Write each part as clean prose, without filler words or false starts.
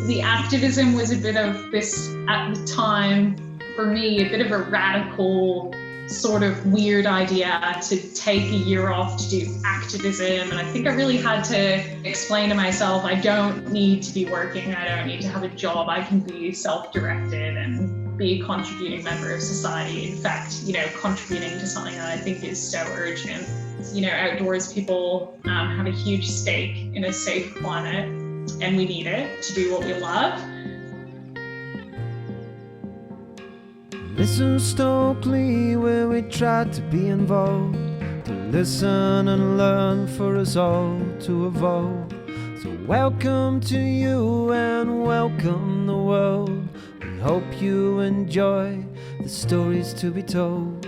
the activism was a bit of this, at the time, for me, a bit of a radical sort of weird idea to take a year off to do activism. And I think I really had to explain to myself, I don't need to be working. I don't need to have a job. I can be self-directed and be a contributing member of society. In fact, contributing to something that I think is so urgent. Outdoors people have a huge stake in a safe planet, and we need it to do what we love. Listen, Stokely, where we tried to be involved, to listen and learn for us all to evolve. So welcome to you and welcome the world. We hope you enjoy the stories to be told.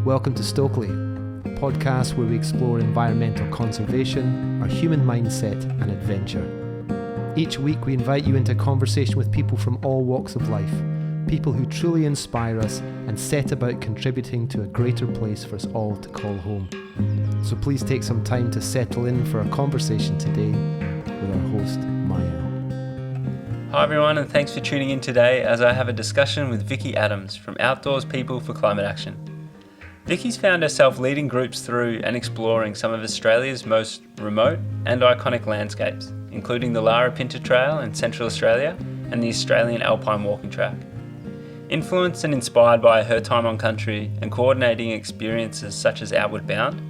Welcome to Stokely, a podcast where we explore environmental conservation, our human mindset and adventure. Each week we invite you into conversation with people from all walks of life, people who truly inspire us and set about contributing to a greater place for us all to call home. So please take some time to settle in for our conversation today with our host, Maya. Hi everyone, and thanks for tuning in today as I have a discussion with Vicki Adams from Outdoors People for Climate Action. Vicki's found herself leading groups through and exploring some of Australia's most remote and iconic landscapes, including the Larapinta Trail in Central Australia and the Australian Alpine Walking Track. Influenced and inspired by her time on country and coordinating experiences such as Outward Bound,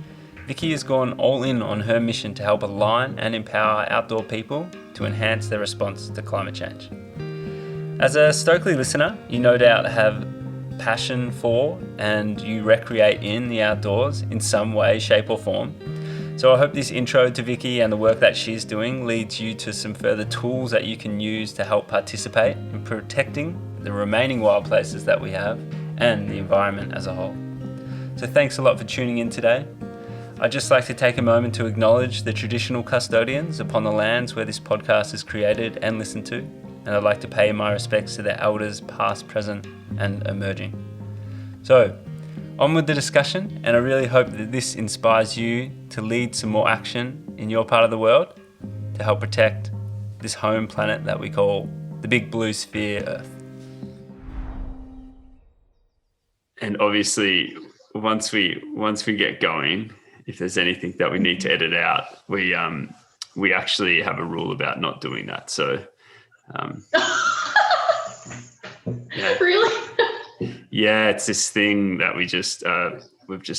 Vicki has gone all in on her mission to help align and empower outdoor people to enhance their response to climate change. As a Stokely listener, you no doubt have passion for and you recreate in the outdoors in some way, shape or form. So I hope this intro to Vicki and the work that she's doing leads you to some further tools that you can use to help participate in protecting the remaining wild places that we have and the environment as a whole. So thanks a lot for tuning in today. I'd just like to take a moment to acknowledge the traditional custodians upon the lands where this podcast is created and listened to, and I'd like to pay my respects to their elders past, present and emerging. So on with the discussion, and I really hope that this inspires you to lead some more action in your part of the world to help protect this home planet that we call the big blue sphere Earth. And obviously, once we get going, if there's anything that we need to edit out, we actually have a rule about not doing that. So, yeah. Really? Yeah, it's this thing that we've just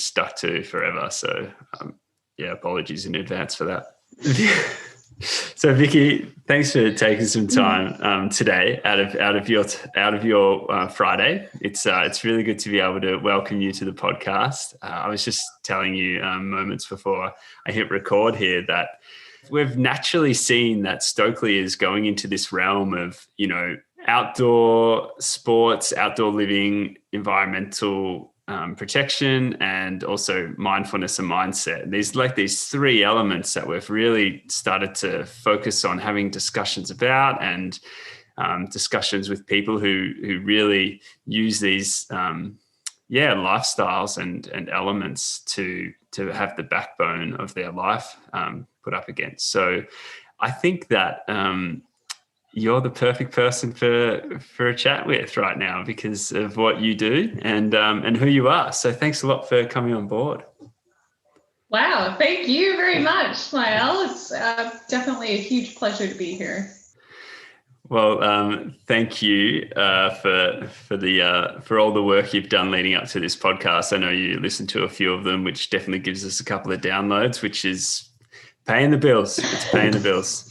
stuck to forever. So, apologies in advance for that. So Vicki, thanks for taking some time today out of your Friday. It's really good to be able to welcome you to the podcast. I was just telling you moments before I hit record here that we've naturally seen that Stokely is going into this realm of outdoor sports, outdoor living, environmental protection, and also mindfulness and mindset. There's these three elements that we've really started to focus on having discussions about, and discussions with people who really use these lifestyles and elements to have the backbone of their life put up against. So I think that you're the perfect person for a chat with right now because of what you do and who you are. So thanks a lot for coming on board. Wow, thank you very much, Lyle. It's definitely a huge pleasure to be here. Well, thank you for all the work you've done leading up to this podcast. I know you listened to a few of them, which definitely gives us a couple of downloads, which is paying the bills. It's paying the bills.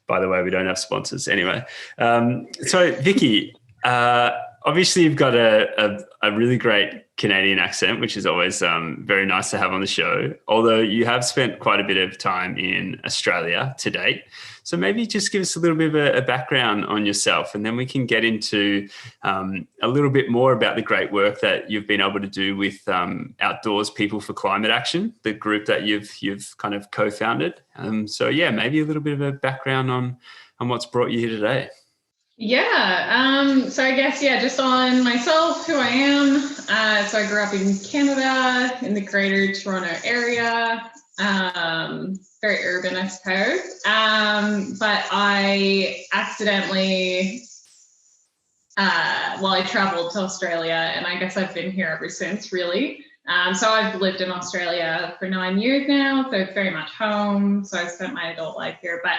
By the way, we don't have sponsors anyway. So Vicki, obviously you've got a really great Canadian accent, which is always very nice to have on the show, although you have spent quite a bit of time in Australia to date. So maybe just give us a little bit of a background on yourself, and then we can get into a little bit more about the great work that you've been able to do with Outdoors People for Climate Action, the group that you've kind of co-founded. Maybe a little bit of a background on what's brought you here today. Yeah. So I guess, just on myself, who I am. So I grew up in Canada, in the greater Toronto area. very urban, I suppose. But I accidentally, I traveled to Australia, and I guess I've been here ever since, really. So I've lived in Australia for 9 years now, so it's very much home. So I've spent my adult life here. But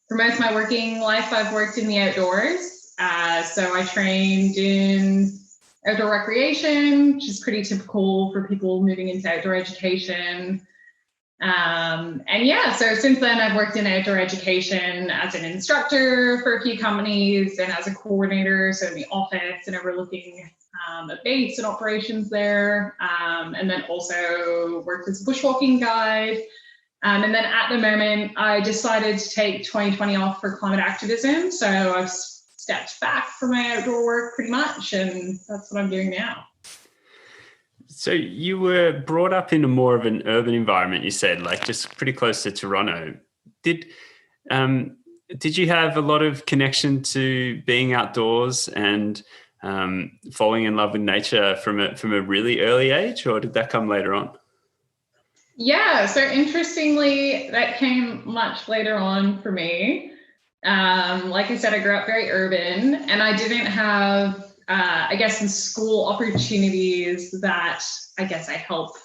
for most of my working life, I've worked in the outdoors. So I trained in outdoor recreation, which is pretty typical for people moving into outdoor education. So since then I've worked in outdoor education as an instructor for a few companies and as a coordinator, so in the office and overlooking a base and operations there, and then also worked as a bushwalking guide. And then at the moment I decided to take 2020 off for climate activism, so I've stepped back from my outdoor work pretty much, and that's what I'm doing now. So you were brought up in a more of an urban environment, you said, like just pretty close to Toronto. Did you have a lot of connection to being outdoors and falling in love with nature from a really early age, or did that come later on? Yeah, so interestingly, that came much later on for me. Like I said, I grew up very urban, and I didn't have the school opportunities that I guess I help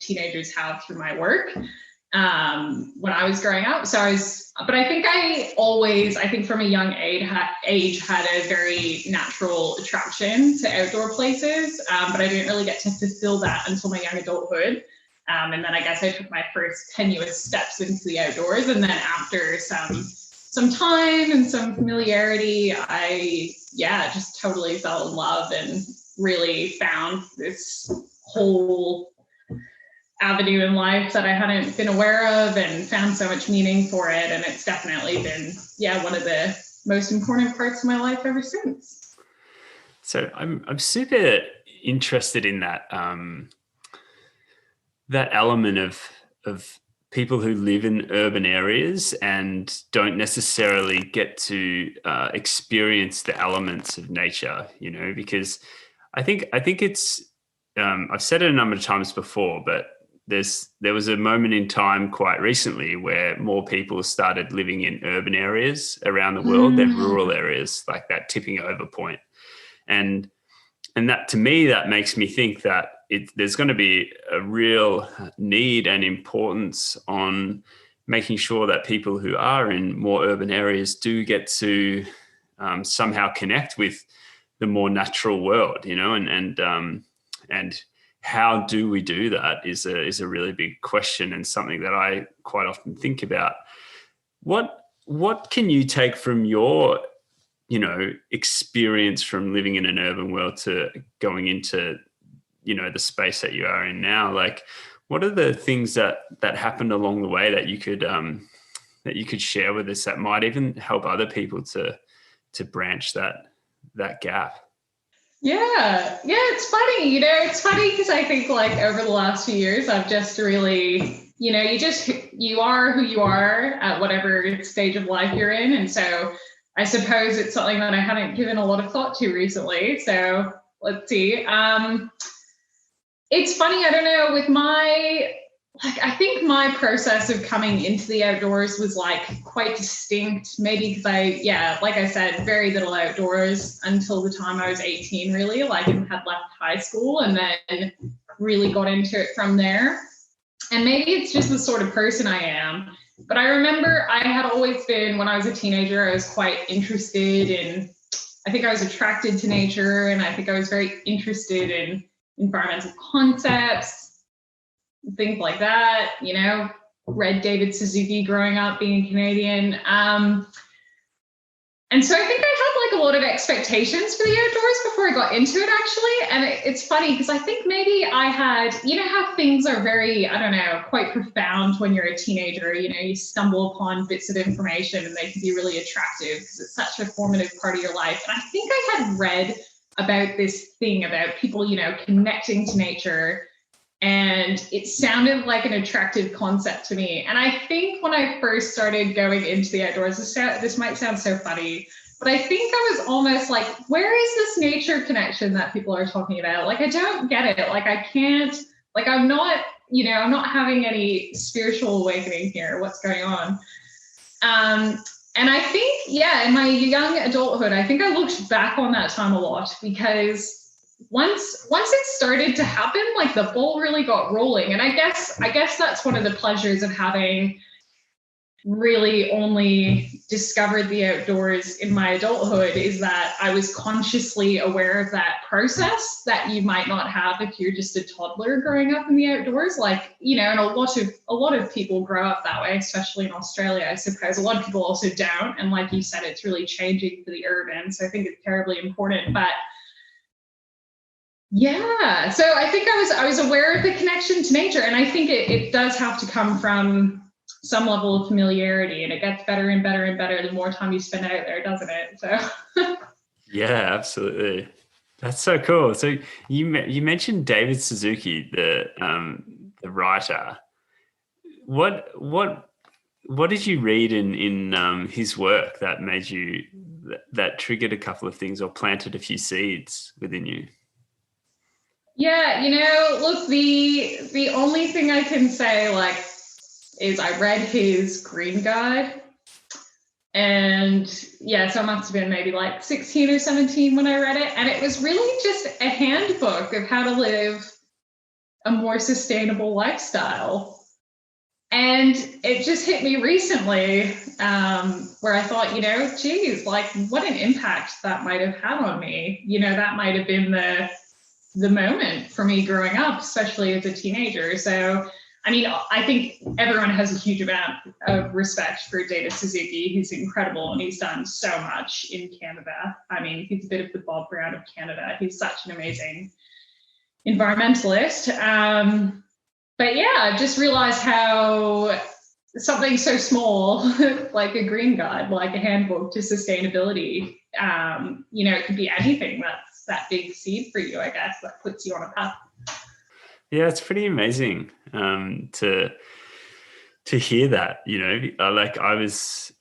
teenagers have through my work when I was growing up. But I think from a young age had a very natural attraction to outdoor places, but I didn't really get to fulfill that until my young adulthood. And then I guess I took my first tenuous steps into the outdoors, and then after some time and some familiarity, I just totally fell in love and really found this whole avenue in life that I hadn't been aware of, and found so much meaning for it. And it's definitely been, one of the most important parts of my life ever since. So I'm super interested in that that element of people who live in urban areas and don't necessarily get to experience the elements of nature, because I think it's, I've said it a number of times before, but there was a moment in time quite recently where more people started living in urban areas around the world than rural areas, like that tipping over point. And that, to me, that makes me think that there's going to be a real need and importance on making sure that people who are in more urban areas do get to somehow connect with the more natural world, and how do we do that is a really big question, and something that I quite often think about. What can you take from your experience from living in an urban world to going into the space that you are in now? Like, what are the things that happened along the way that you could share with us that might even help other people to branch that gap? Yeah, it's funny. It's funny because I think like over the last few years, I've just really, you are who you are at whatever stage of life you're in, and so I suppose it's something that I hadn't given a lot of thought to recently. So let's see. It's funny, I don't know, I think my process of coming into the outdoors was like quite distinct, maybe because like I said, very little outdoors until the time I was 18, really, like, and had left high school, and then really got into it from there. And maybe it's just the sort of person I am. But I remember I had always been, when I was a teenager, I was quite interested in, I think I was attracted to nature, and I think I was very interested in environmental concepts, things like that, read David Suzuki growing up, being Canadian. And so I think I had like a lot of expectations for the outdoors before I got into it, actually. And it's funny because I think maybe I had, how things are very, I don't know, quite profound when you're a teenager. You stumble upon bits of information and they can be really attractive because it's such a formative part of your life. And I think I had read about this thing about people, connecting to nature, and it sounded like an attractive concept to me. And I think when I first started going into the outdoors, this might sound so funny, but I think I was almost like, where is this nature connection that people are talking about? Like, I don't get it. Like, I can't, Like I'm not having any spiritual awakening here. What's going on? And I think, in my young adulthood, I think I looked back on that time a lot, because once it started to happen, like the ball really got rolling. And I guess that's one of the pleasures of having really only discovered the outdoors in my adulthood, is that I was consciously aware of that process that you might not have if you're just a toddler growing up in the outdoors. Like, and a lot of people grow up that way, especially in Australia, I suppose. A lot of people also don't. And like you said, it's really changing for the urban. So I think it's terribly important. But yeah, so I think I was aware of the connection to nature. And I think it does have to come from some level of familiarity, and it gets better and better and better the more time you spend out there, doesn't it? So Yeah, absolutely. That's so cool. So you mentioned David Suzuki, the writer. What did you read in his work that made you that triggered a couple of things or planted a few seeds within you? Yeah, look, the only thing I can say, like, is I read his Green Guide, and so I must have been maybe like 16 or 17 when I read it, and it was really just a handbook of how to live a more sustainable lifestyle. And it just hit me recently, where I thought, geez, like what an impact that might have had on me. That might have been the moment for me growing up, especially as a teenager. So I mean, I think everyone has a huge amount of respect for David Suzuki. He's incredible, and he's done so much in Canada. I mean, he's a bit of the Bob Brown of Canada. He's such an amazing environmentalist. But I just realized how something so small, like a green guide, like a handbook to sustainability, it could be anything that's that big seed for you, I guess, that puts you on a path. Yeah, it's pretty amazing to hear that. Like I was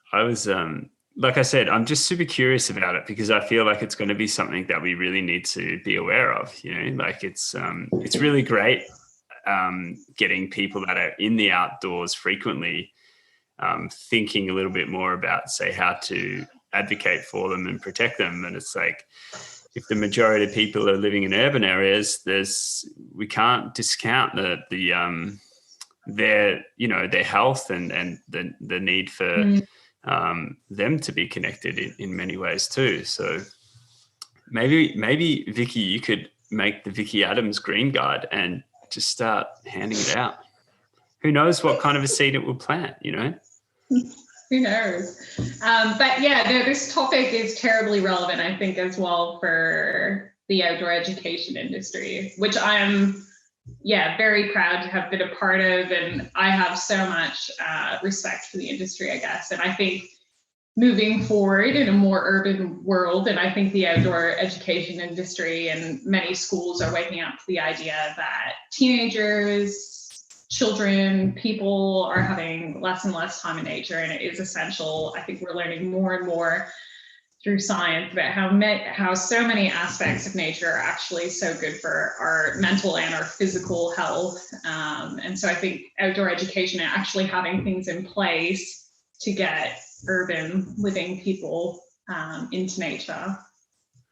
like I said, I'm just super curious about it, because I feel like it's going to be something that we really need to be aware of. Like it's really great getting people that are in the outdoors frequently thinking a little bit more about, say, how to advocate for them and protect them. And it's like, if the majority of people are living in urban areas, we can't discount their health and the need for them to be connected in many ways too. So maybe Vicki, you could make the Vicki Adams Green Guide and just start handing it out. Who knows what kind of a seed it will plant, Who knows? But this topic is terribly relevant, I think, as well for the outdoor education industry, which I am, very proud to have been a part of. And I have so much respect for the industry, I guess. And I think moving forward in a more urban world, and I think the outdoor education industry and many schools are waking up to the idea that teenagers, children, people are having less and less time in nature, and it is essential. I think we're learning more and more through science about how so many aspects of nature are actually so good for our mental and our physical health. And so I think outdoor education and actually having things in place to get urban living people into nature,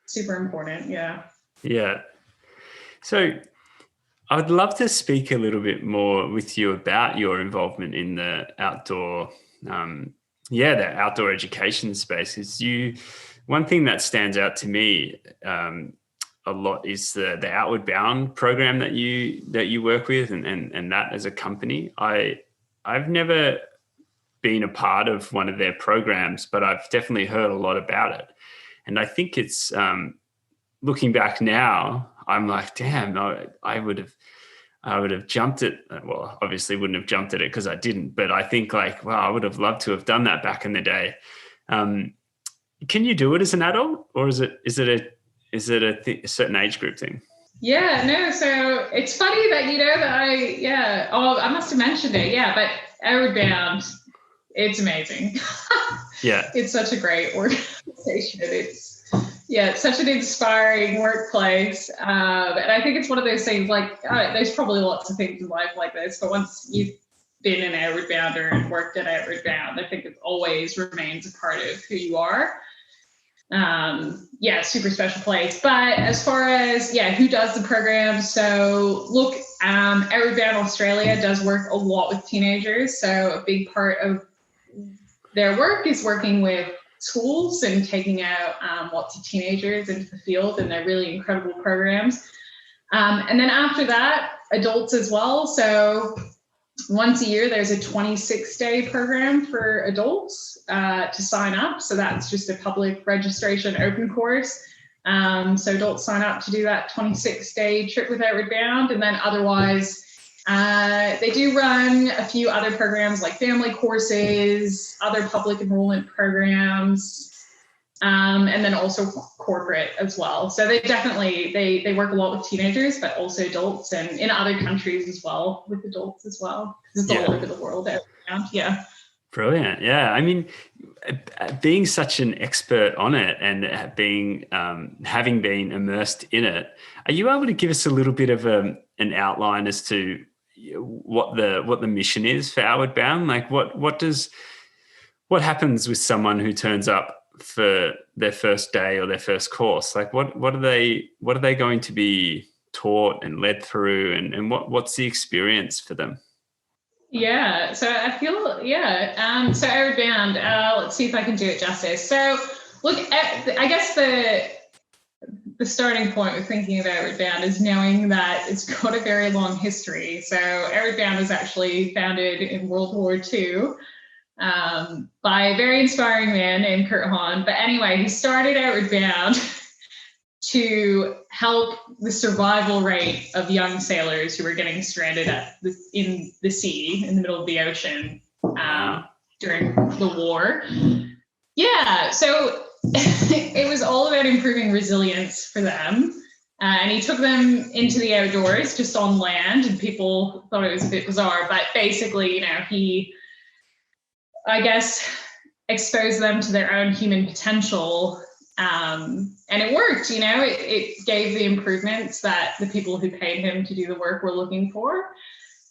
super important. Yeah. So I'd love to speak a little bit more with you about your involvement in the outdoor, the outdoor education space. One thing that stands out to me a lot is the Outward Bound program that you work with, and that as a company. I've never been a part of one of their programs, but I've definitely heard a lot about it, and I think it's looking back now, I'm like, damn, I would have jumped it. Well, obviously wouldn't have jumped at it because I didn't, but I think like, wow, I would have loved to have done that back in the day. Can you do it as an adult, or is it a certain age group thing? Yeah, no. So it's funny that that I must have mentioned it. Yeah, but Outward Bound, it's amazing. Yeah, it's such a great organization. It's Yeah, it's such an inspiring workplace. And I think it's one of those things like, there's probably lots of things in life like this, but once you've been an outward bounder and worked at outward bound, I think it always remains a part of who you are. Super special place. But as far as, who does the program? So look, Outward Bound Australia does work a lot with teenagers. So a big part of their work is working with schools and taking out lots of teenagers into the field, and they're really incredible programs. And then after that, adults as well. So once a year, there's a 26-day program for adults to sign up. So that's just a public registration open course. So adults sign up to do that 26-day trip with Outward Bound. And then otherwise, they do run a few other programs like family courses, other public enrollment programs, and then also corporate as well. So they definitely, they work a lot with teenagers, but also adults, and in other countries as well with adults as well. It's all over the world. Yeah. Brilliant. Yeah. I mean, being such an expert on it and having been immersed in it, are you able to give us a little bit of an outline as to what the mission is for Outward Bound? Like what happens with someone who turns up for their first day or their first course? Like what are they going to be taught and led through, and what's the experience for them? Yeah, so I feel, so Outward Bound, let's see if I can do it justice. So look, I guess the starting point with thinking of Outward Bound is knowing that it's got a very long history. So Outward Bound was actually founded in World War II by a very inspiring man named Kurt Hahn. But anyway, he started Outward Bound to help the survival rate of young sailors who were getting stranded in the sea, in the middle of the ocean during the war. Yeah, so it was all about improving resilience for them. And he took them into the outdoors, just on land, and people thought it was a bit bizarre. But basically, he, I guess, exposed them to their own human potential. And it worked, it gave the improvements that the people who paid him to do the work were looking for.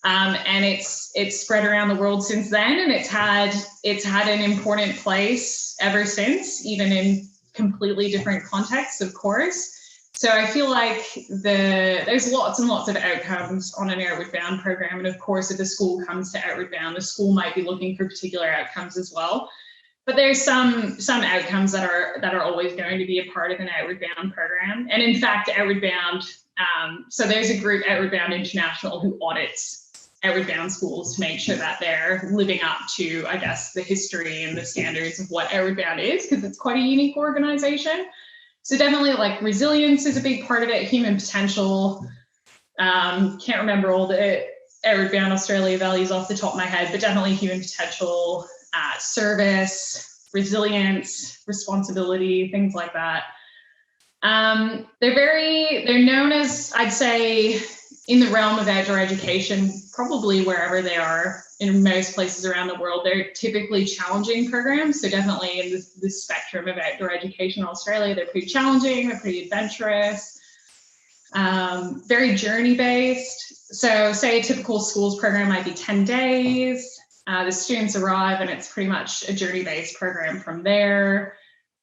And it's spread around the world since then, and it's had an important place ever since, even in completely different contexts, of course. So I feel like there's lots and lots of outcomes on an Outward Bound program. And of course, if a school comes to Outward Bound, the school might be looking for particular outcomes as well. But there's some outcomes that are always going to be a part of an Outward Bound program. And in fact, Outward Bound, so there's a group, Outward Bound International, who audits Outward Bound schools to make sure that they're living up to, I guess, the history and the standards of what Outward Bound is, because it's quite a unique organization. So definitely, like, resilience is a big part of it, human potential. Can't remember all the Outward Bound Australia values off the top of my head, but definitely human potential, service, resilience, responsibility, things like that. They're known as, I'd say, in the realm of outdoor education, probably wherever they are in most places around the world, they're typically challenging programs. So definitely in the spectrum of outdoor education in Australia, they're pretty challenging, they're pretty adventurous, very journey-based. So say a typical schools program might be 10 days. The students arrive and it's pretty much a journey-based program from there.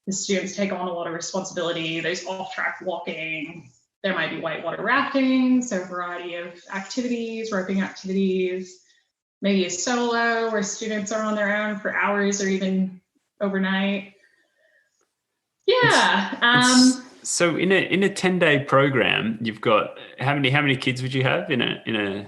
The students take on a lot of responsibility. There's off-track walking. There might be whitewater rafting, so a variety of activities, roping activities, maybe a solo where students are on their own for hours or even overnight. Yeah. So in a 10-day program, you've got how many kids would you have in a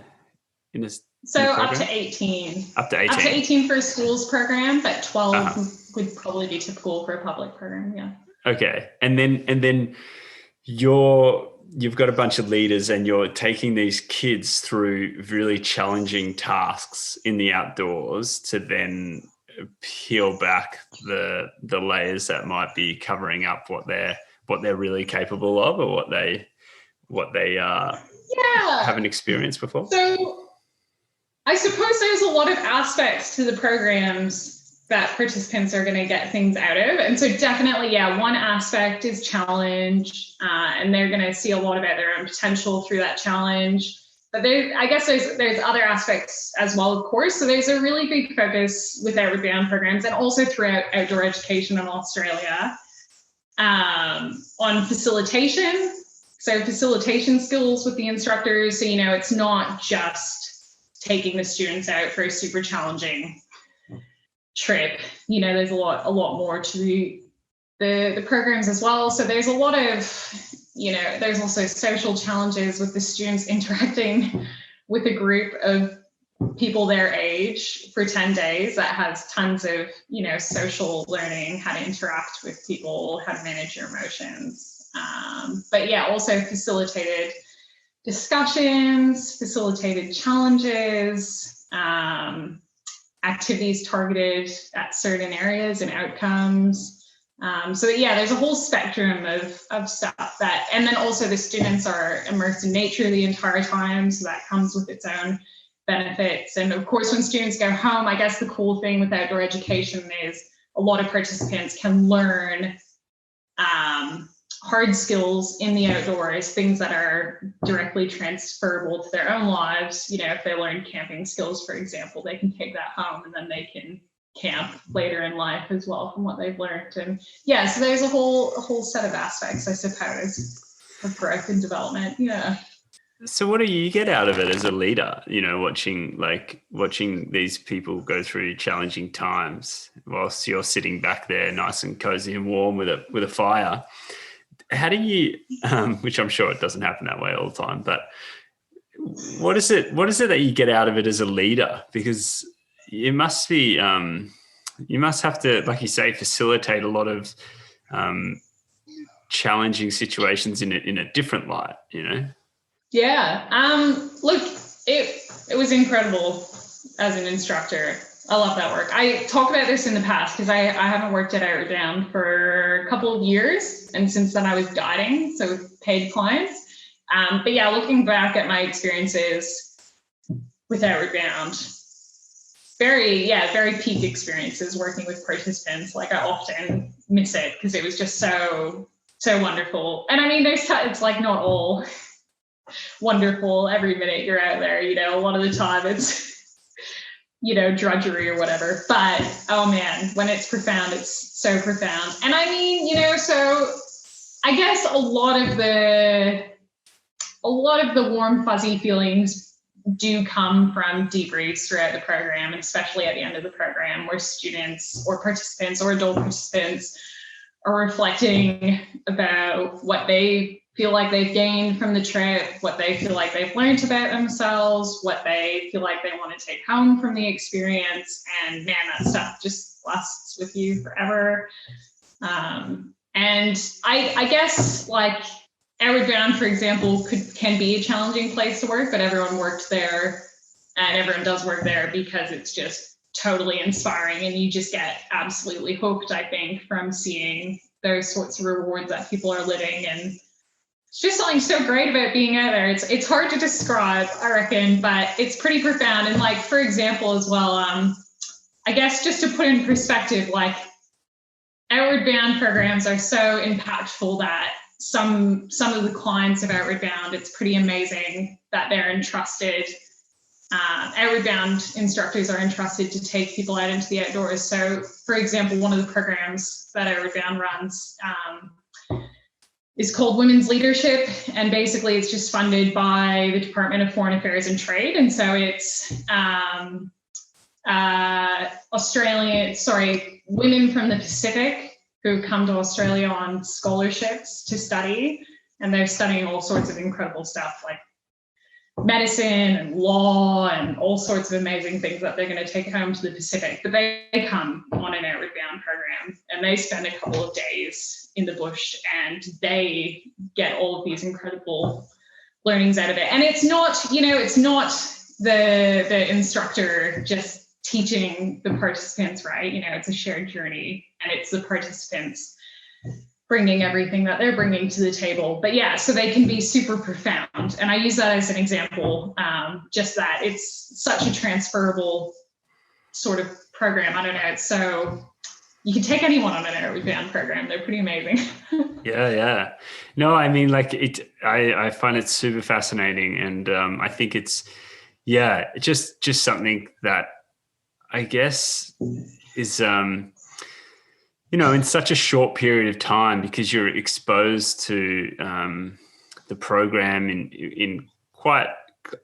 So up to 18. Up to 18. Up to 18 for a schools program, but 12 would probably be typical for a public program. Yeah. Okay, and then you've got a bunch of leaders, and you're taking these kids through really challenging tasks in the outdoors to then peel back the layers that might be covering up what they're really capable of, or what they haven't experienced before. So I suppose there's a lot of aspects to the programs that participants are going to get things out of. And so definitely, yeah, one aspect is challenge, and they're going to see a lot about their own potential through that challenge. But I guess there's other aspects as well, of course. So there's a really big focus with Outward Bound programs and also throughout outdoor education in Australia on facilitation. So facilitation skills with the instructors. So, it's not just taking the students out for a super challenging trip. There's a lot more to the programs as well. So there's a lot of, there's also social challenges with the students interacting with a group of people their age for 10 days. That has tons of, social learning, how to interact with people, how to manage your emotions. But yeah, also facilitated discussions, facilitated challenges, activities targeted at certain areas and outcomes. So yeah, there's a whole spectrum of stuff and then also the students are immersed in nature the entire time. So that comes with its own benefits. And of course, when students go home, I guess the cool thing with outdoor education is a lot of participants can learn hard skills in the outdoors, things that are directly transferable to their own lives. If they learn camping skills, for example, they can take that home and then they can camp later in life as well from what they've learned. And yeah, so there's a whole set of aspects, I suppose, of growth and development. Yeah. So what do you get out of it as a leader, watching these people go through challenging times whilst you're sitting back there nice and cozy and warm with a fire? How do you, which I'm sure it doesn't happen that way all the time, but what is it that you get out of it as a leader? Because it must be, you must have to, like you say, facilitate a lot of challenging situations in a different light, Yeah. Look, it was incredible as an instructor. I love that work. I talked about this in the past because I haven't worked at Outward Bound for a couple of years. And since then I was guiding, so with paid clients. But yeah, looking back at my experiences with Outward Bound, very peak experiences working with participants. Like I often miss it because it was just so wonderful. And I mean, it's like not all wonderful every minute you're out there, a lot of the time it's, drudgery or whatever. But oh man, when it's profound, it's so profound. And I mean, so I guess a lot of the warm, fuzzy feelings do come from debriefs throughout the program, and especially at the end of the program where students or participants or adult participants are reflecting about what they feel like they've gained from the trip, what they feel like they've learned about themselves, what they feel like they want to take home from the experience. And man, that stuff just lasts with you forever. And I guess like Outward Bound, for example, can be a challenging place to work, but everyone worked there and everyone does work there because it's just totally inspiring and you just get absolutely hooked, I think, from seeing those sorts of rewards that people are living. And it's just something so great about being out there. It's hard to describe, I reckon, but it's pretty profound. And like, for example, as well, I guess just to put in perspective, like Outward Bound programs are so impactful that some of the clients of Outward Bound, it's pretty amazing that they're entrusted. Outward Bound instructors are entrusted to take people out into the outdoors. So, for example, one of the programs that Outward Bound runs is called Women's Leadership, and basically it's just funded by the Department of Foreign Affairs and Trade. And so it's women from the Pacific who come to Australia on scholarships to study, and they're studying all sorts of incredible stuff like medicine and law and all sorts of amazing things that they're going to take home to the Pacific. But they come on an Outward Bound program and they spend a couple of days in the bush and they get all of these incredible learnings out of it. And it's not, it's not the instructor just teaching the participants, right? It's a shared journey and it's the participants bringing everything that they're bringing to the table. But yeah, so they can be super profound. And I use that as an example, just that it's such a transferable sort of program. I don't know. So you can take anyone on an aerobic band program. They're pretty amazing. Yeah. No, I mean, like I find it super fascinating, and I think it's just something that I guess is in such a short period of time, because you're exposed to the program in quite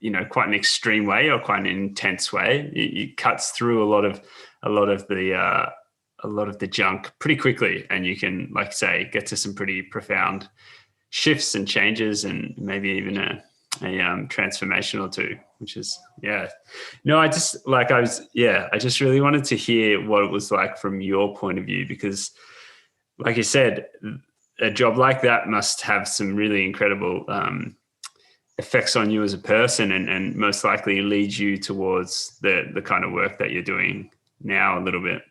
an extreme way, or quite an intense way. It cuts through a lot of the junk pretty quickly, and you can, like say, get to some pretty profound shifts and changes, and maybe even a transformation or two, which is no, I just really wanted to hear what it was like from your point of view, because like you said, a job like that must have some really incredible effects on you as a person, and most likely leads you towards the kind of work that you're doing now a little bit,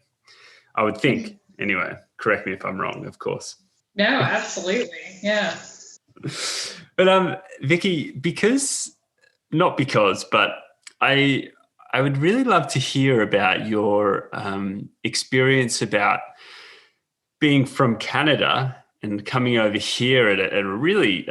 I would think. Anyway, correct me if I'm wrong, of course. No, absolutely. Yeah. But Vicki, but I would really love to hear about your experience about being from Canada and coming over here at a really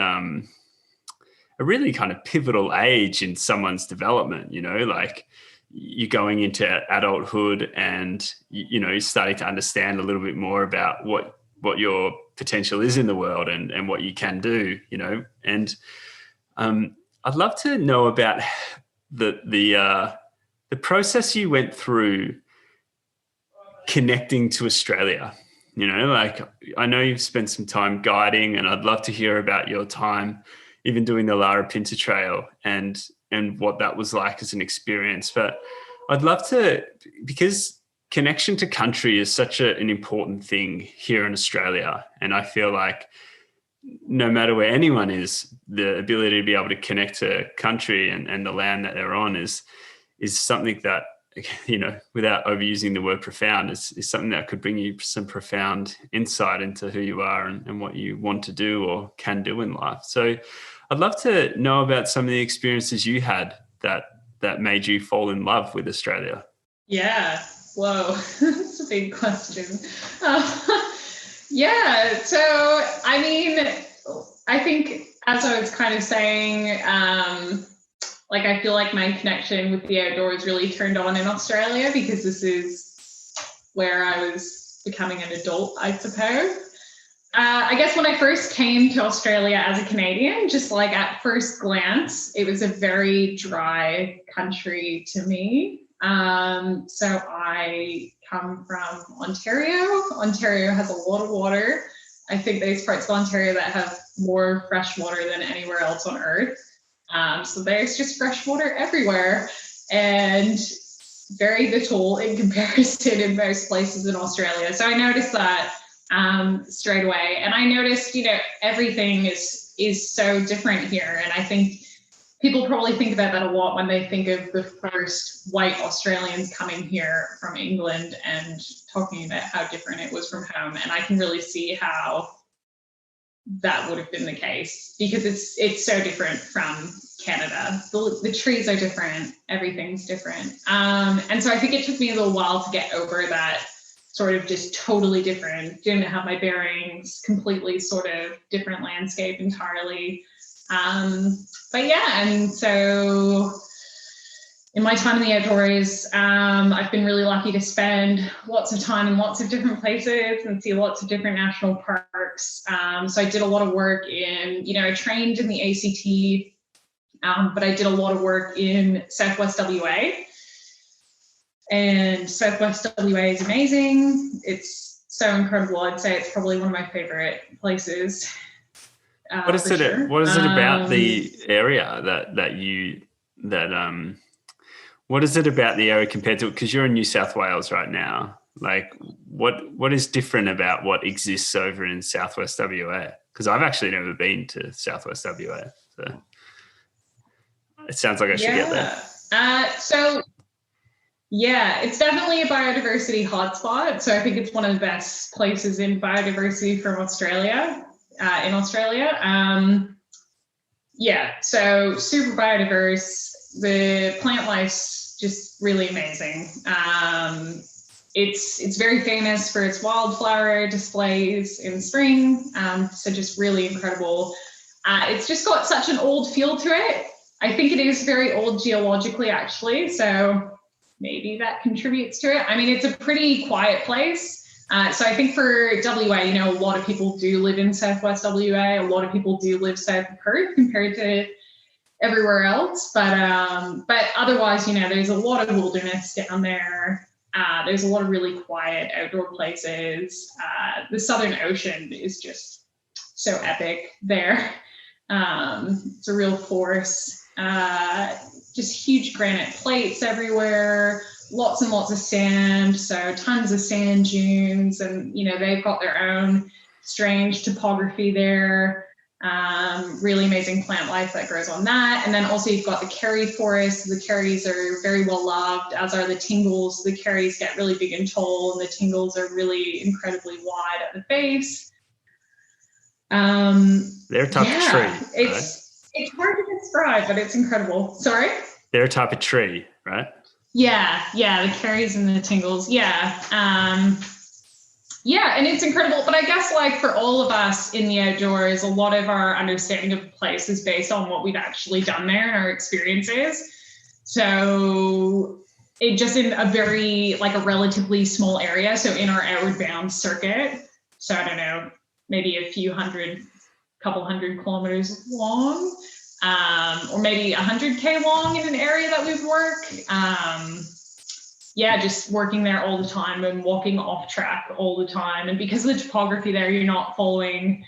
kind of pivotal age in someone's development. Like you're going into adulthood, and you're starting to understand a little bit more about what your potential is in the world, and what you can do, and I'd love to know about the process you went through connecting to Australia. Like I know you've spent some time guiding, and I'd love to hear about your time even doing the Lara Pinta Trail and what that was like as an experience. But I'd love to, because connection to country is such an important thing here in Australia. And I feel like no matter where anyone is, the ability to be able to connect to country and the land that they're on is something that, without overusing the word profound, is something that could bring you some profound insight into who you are and what you want to do or can do in life. So I'd love to know about some of the experiences you had that made you fall in love with Australia. Yeah. Whoa, that's a big question. So, I mean, I think, as I was kind of saying, I feel like my connection with the outdoors really turned on in Australia, because this is where I was becoming an adult, I suppose. I guess when I first came to Australia as a Canadian, just like at first glance, it was a very dry country to me. So I come from Ontario. Ontario has a lot of water. I think there's parts of Ontario that have more fresh water than anywhere else on earth. So there's just fresh water everywhere, and very little in comparison in most places in Australia. So I noticed that straight away. And I noticed, everything is so different here. And I think people probably think about that a lot when they think of the first white Australians coming here from England and talking about how different it was from home. And I can really see how that would have been the case, because it's so different from Canada. The trees are different, everything's different. And so I think it took me a little while to get over that sort of just totally different, didn't have my bearings, completely sort of different landscape entirely. But yeah, and so in my time in the outdoors, I've been really lucky to spend lots of time in lots of different places and see lots of different national parks. So I did a lot of work in, I trained in the ACT, but I did a lot of work in Southwest WA. And Southwest WA is amazing. It's so incredible. I'd say it's probably one of my favorite places. What is it? Sure. What is it about the area what is it about the area compared to, because you're in New South Wales right now? Like, what is different about what exists over in Southwest WA? Because I've actually never been to Southwest WA, so it sounds like I should get there. It's definitely a biodiversity hotspot. So I think it's one of the best places in biodiversity from Australia. So super biodiverse. The plant life's just really amazing. it's very famous for its wildflower displays in spring. So just really incredible. It's just got such an old feel to it. I think it is very old geologically, actually. So maybe that contributes to it. I mean, it's a pretty quiet place. So I think for WA, you know, a lot of people do live in Southwest WA. A lot of people do live south of Perth compared to everywhere else. But otherwise, you know, there's a lot of wilderness down there. There's a lot of really quiet outdoor places. The Southern Ocean is just so epic there. It's a real force. Just huge granite plates everywhere, lots and lots of sand, so tons of sand dunes, and you know, they've got their own strange topography there. Really amazing plant life that grows on that. And then also you've got the Kerry forest. The Kerrys are very well loved, as are the Tingles. The Kerrys get really big and tall, and the Tingles are really incredibly wide at the base. They're a type of tree, right? It's hard to describe, but it's incredible. Sorry? They're a type of tree, right? Yeah, the Kerrys and the Tingles. Yeah, and it's incredible. But I guess like for all of us in the outdoors, a lot of our understanding of the place is based on what we've actually done there and our experiences. So it just in a very, like a relatively small area. So in our outward bound circuit, so I don't know, maybe couple hundred kilometers long, or maybe 100K long in an area that we've worked. Just working there all the time and walking off track all the time. And because of the topography there, you're not following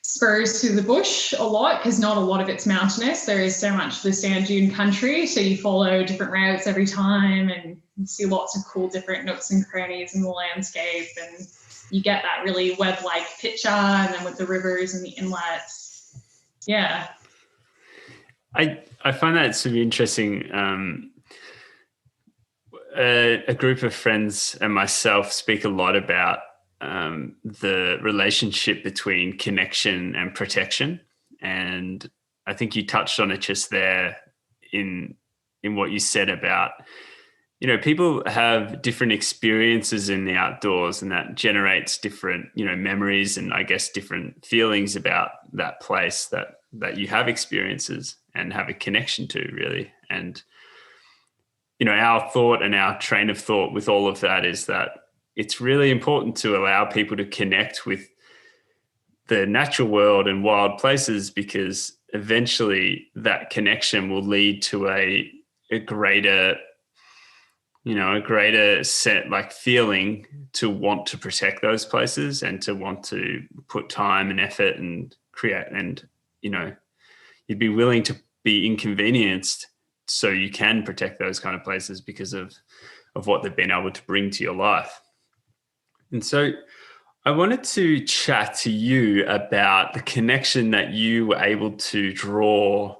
spurs through the bush a lot, because not a lot of it's mountainous. There is so much the sand dune country. So you follow different routes every time, and you see lots of cool different nooks and crannies in the landscape. And you get that really web-like picture, and then with the rivers and the inlets. Yeah. I find that super interesting. A group of friends and myself speak a lot about the relationship between connection and protection. And I think you touched on it just there in what you said about, you know, people have different experiences in the outdoors, and that generates different, you know, memories and I guess different feelings about that place that you have experiences and have a connection to, really. And, you know, our thought and our train of thought with all of that is that it's really important to allow people to connect with the natural world and wild places, because eventually that connection will lead to a greater set like feeling to want to protect those places and to want to put time and effort and create, and, you know, you'd be willing to be inconvenienced so you can protect those kind of places because of what they've been able to bring to your life. And so I wanted to chat to you about the connection that you were able to draw,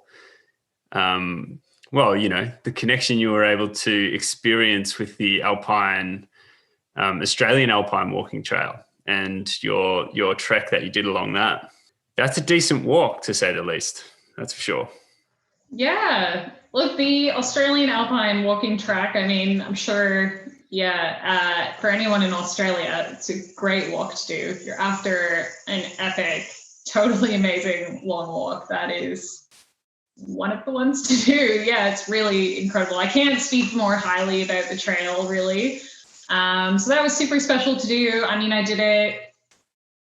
the connection you were able to experience with the Australian Alpine Walking Trail and your trek that you did along that. That's a decent walk, to say the least. That's for sure. Yeah. Look, the Australian Alpine Walking Track, I mean, I'm sure, for anyone in Australia, it's a great walk to do. If you're after an epic, totally amazing long walk, that is one of the ones to do. Yeah, it's really incredible. I can't speak more highly about the trail, really. So that was super special to do. I mean, I did it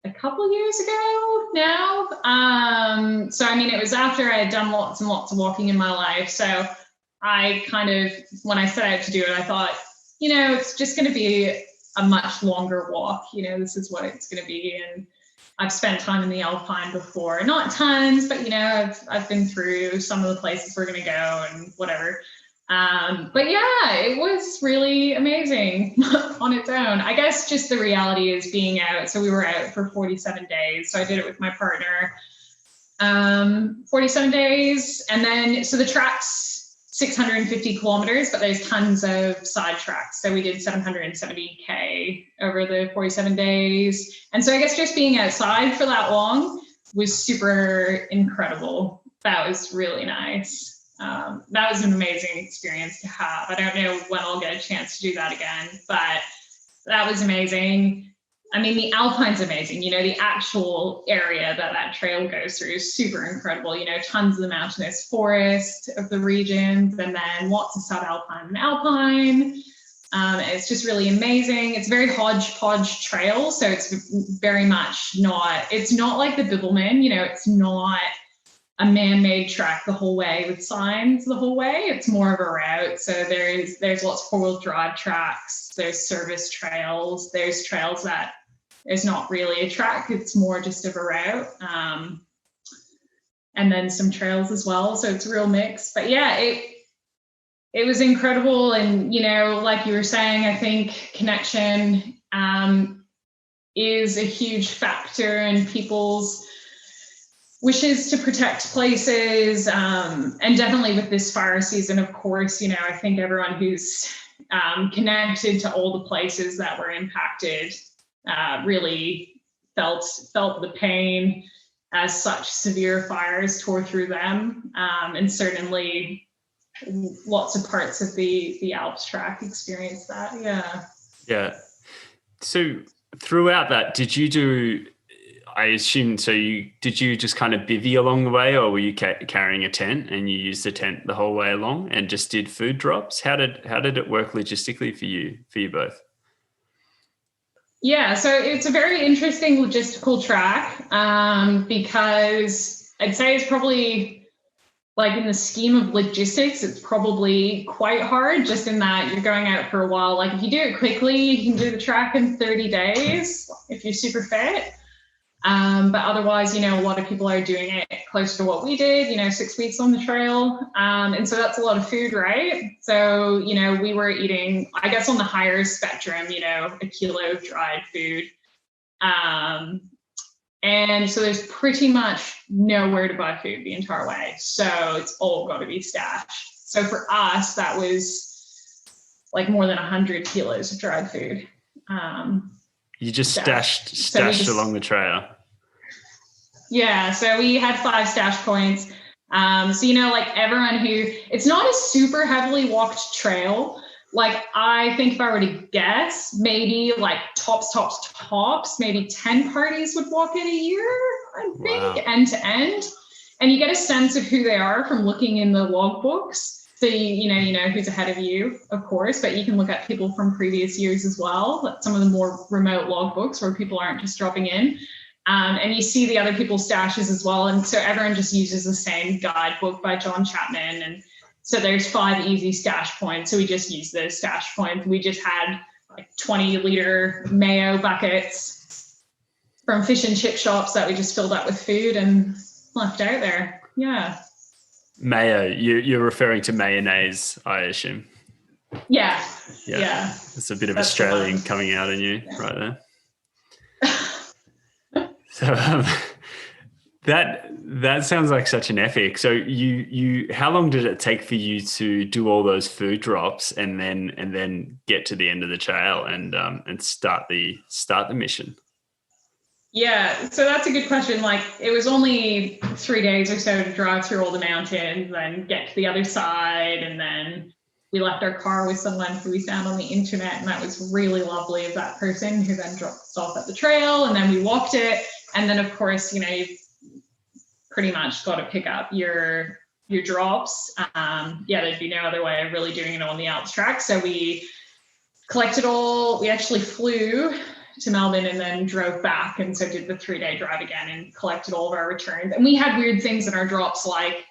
a couple years ago now. So, I mean, it was after I had done lots and lots of walking in my life. So I kind of, when I set out to do it, I thought, you know, it's just going to be a much longer walk. You know, this is what it's going to be. And I've spent time in the Alpine before, not tons, but, you know, I've been through some of the places we're going to go and whatever. But yeah, it was really amazing on its own. I guess just the reality is being out. So we were out for 47 days. So I did it with my partner, 47 days. And then, so the track's 650 kilometers, but there's tons of side tracks. So we did 770K over the 47 days. And so I guess just being outside for that long was super incredible. That was really nice. That was an amazing experience to have. I don't know when I'll get a chance to do that again, but that was amazing. I mean, the Alpine's amazing. The actual area that trail goes through is super incredible. Tons of the mountainous forest of the regions, and then lots of subalpine and alpine. It's just really amazing. It's very hodgepodge trail, so it's very much it's not like the Bibbulmun. It's not a man-made track the whole way with signs the whole way. It's more of a route. So there's lots of four-wheel drive tracks. There's service trails. There's trails that there's not really a track. It's more just of a route. And then some trails as well. So it's a real mix. But yeah, it was incredible. And, like you were saying, I think connection is a huge factor in people's wishes to protect places. And definitely with this fire season, of course, I think everyone who's connected to all the places that were impacted really felt the pain as such severe fires tore through them. And certainly lots of parts of the Alps track experienced that. Yeah. So throughout that, did you do, I assume, did you just kind of bivvy along the way, or were you carrying a tent and you used the tent the whole way along and just did food drops? How did it work logistically for you both? Yeah, so it's a very interesting logistical track because I'd say it's probably, like, in the scheme of logistics, it's probably quite hard, just in that you're going out for a while. Like, if you do it quickly, you can do the track in 30 days if you're super fit. But otherwise, a lot of people are doing it close to what we did, 6 weeks on the trail. And so that's a lot of food, right? So, we were eating, I guess, on the higher spectrum, a kilo of dried food. And so there's pretty much nowhere to buy food the entire way. So it's all got to be stashed. So for us, that was like more than 100 kilos of dried food. You just stashed along the trail. Yeah, so we had 5 stash points. So, like everyone it's not a super heavily walked trail. Like, I think if I were to guess, maybe like tops, maybe 10 parties would walk it a year, I think, end to end. And you get a sense of who they are from looking in the log books. So, you know who's ahead of you, of course, but you can look at people from previous years as well, some of the more remote log books where people aren't just dropping in. And you see the other people's stashes as well. And so everyone just uses the same guidebook by John Chapman. And so there's 5 easy stash points. So we just used those stash points. We just had like 20-liter mayo buckets from fish and chip shops that we just filled up with food and left out there. Yeah. Mayo, you're referring to mayonnaise, I assume. Yeah. It's a bit of Australian coming out in you right there. So that sounds like such an epic. So you how long did it take for you to do all those food drops and then get to the end of the trail and start the mission? Yeah, so that's a good question. Like, it was only 3 days or so to drive through all the mountains and get to the other side. And then we left our car with someone who we found on the internet. And that was really lovely of that person who then dropped us off at the trail. And then we walked it. And then, of course, you've pretty much got to pick up your drops. There'd be no other way of really doing it on the Alps track. So we collected we actually flew to Melbourne and then drove back, and so did the 3-day drive again and collected all of our returns. And we had weird things in our drops, like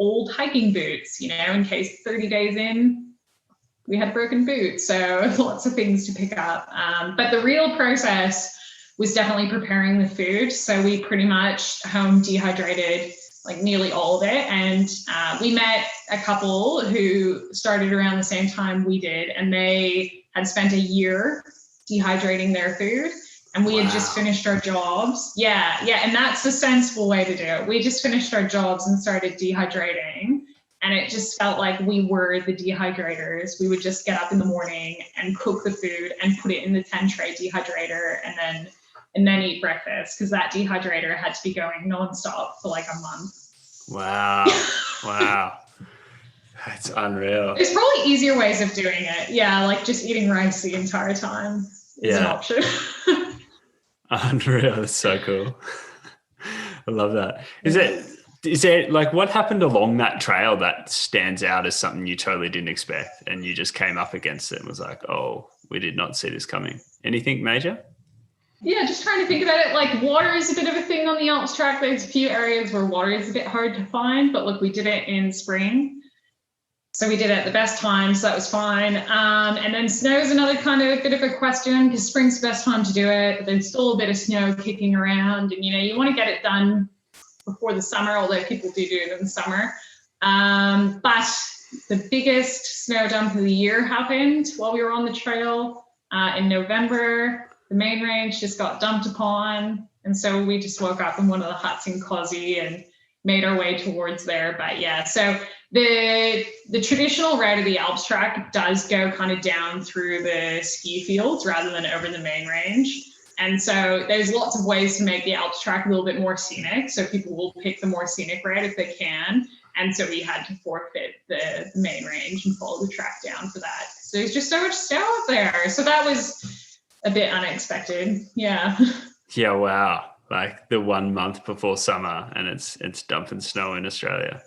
old hiking boots, in case 30 days in we had a broken boot. So lots of things to pick up. But the real process was definitely preparing the food. So we pretty much home dehydrated like nearly all of it. And we met a couple who started around the same time we did, and they had spent a year dehydrating their food, and we had just finished our jobs. Yeah. And that's the sensible way to do it. We just finished our jobs and started dehydrating, and it just felt like we were the dehydrators. We would just get up in the morning and cook the food and put it in the 10-tray dehydrator and then eat breakfast, because that dehydrator had to be going nonstop for like a month. Wow. That's unreal. There's probably easier ways of doing it. Yeah, like just eating rice the entire time. is an option. Unreal. That's so cool. I love that. Is there like what happened along that trail that stands out as something you totally didn't expect and you just came up against it and was like, oh, we did not see this coming? Anything major? Yeah, just trying to think about it. Like water is a bit of a thing on the Alps track. There's a few areas where water is a bit hard to find, but look, we did it in spring. So we did it at the best time, so that was fine. And then snow is another kind of bit of a question because spring's the best time to do it, but there's still a bit of snow kicking around and, you want to get it done before the summer, although people do it in the summer. But the biggest snow dump of the year happened while we were on the trail in November. The main range just got dumped upon. And so we just woke up in one of the huts in Causey and made our way towards there. But yeah, so the traditional route of the Alps track does go kind of down through the ski fields rather than over the main range. And so there's lots of ways to make the Alps track a little bit more scenic. So people will pick the more scenic route if they can. And so we had to forfeit the main range and follow the track down for that. So there's just so much snow up there. So that was a bit unexpected. Yeah. Yeah. Wow. Like the 1 month before summer and it's dumping snow in Australia.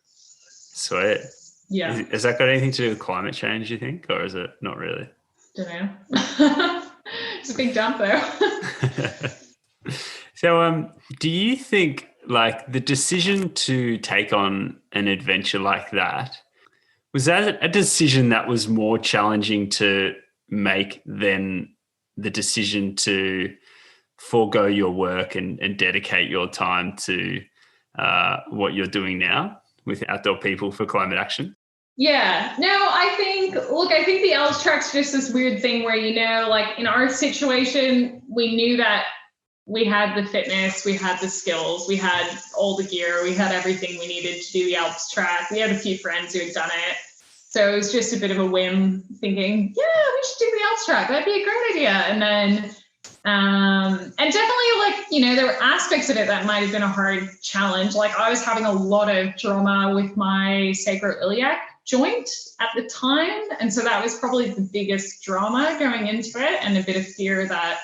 Sweet. Yeah. Has that got anything to do with climate change, you think? Or is it not really? Don't know. It's a big dump though. So do you think like the decision to take on an adventure like that, was that a decision that was more challenging to make than the decision to forego your work and dedicate your time to what you're doing now with Outdoor People for Climate Action? Yeah, no, I think the Alps track's just this weird thing where, like in our situation, we knew that we had the fitness, we had the skills, we had all the gear, we had everything we needed to do the Alps track. We had a few friends who had done it. So it was just a bit of a whim thinking, yeah, we should do the Alps track. That'd be a great idea. And then, and definitely like, there were aspects of it that might've been a hard challenge. Like I was having a lot of drama with my sacroiliac joint at the time. And so that was probably the biggest drama going into it and a bit of fear that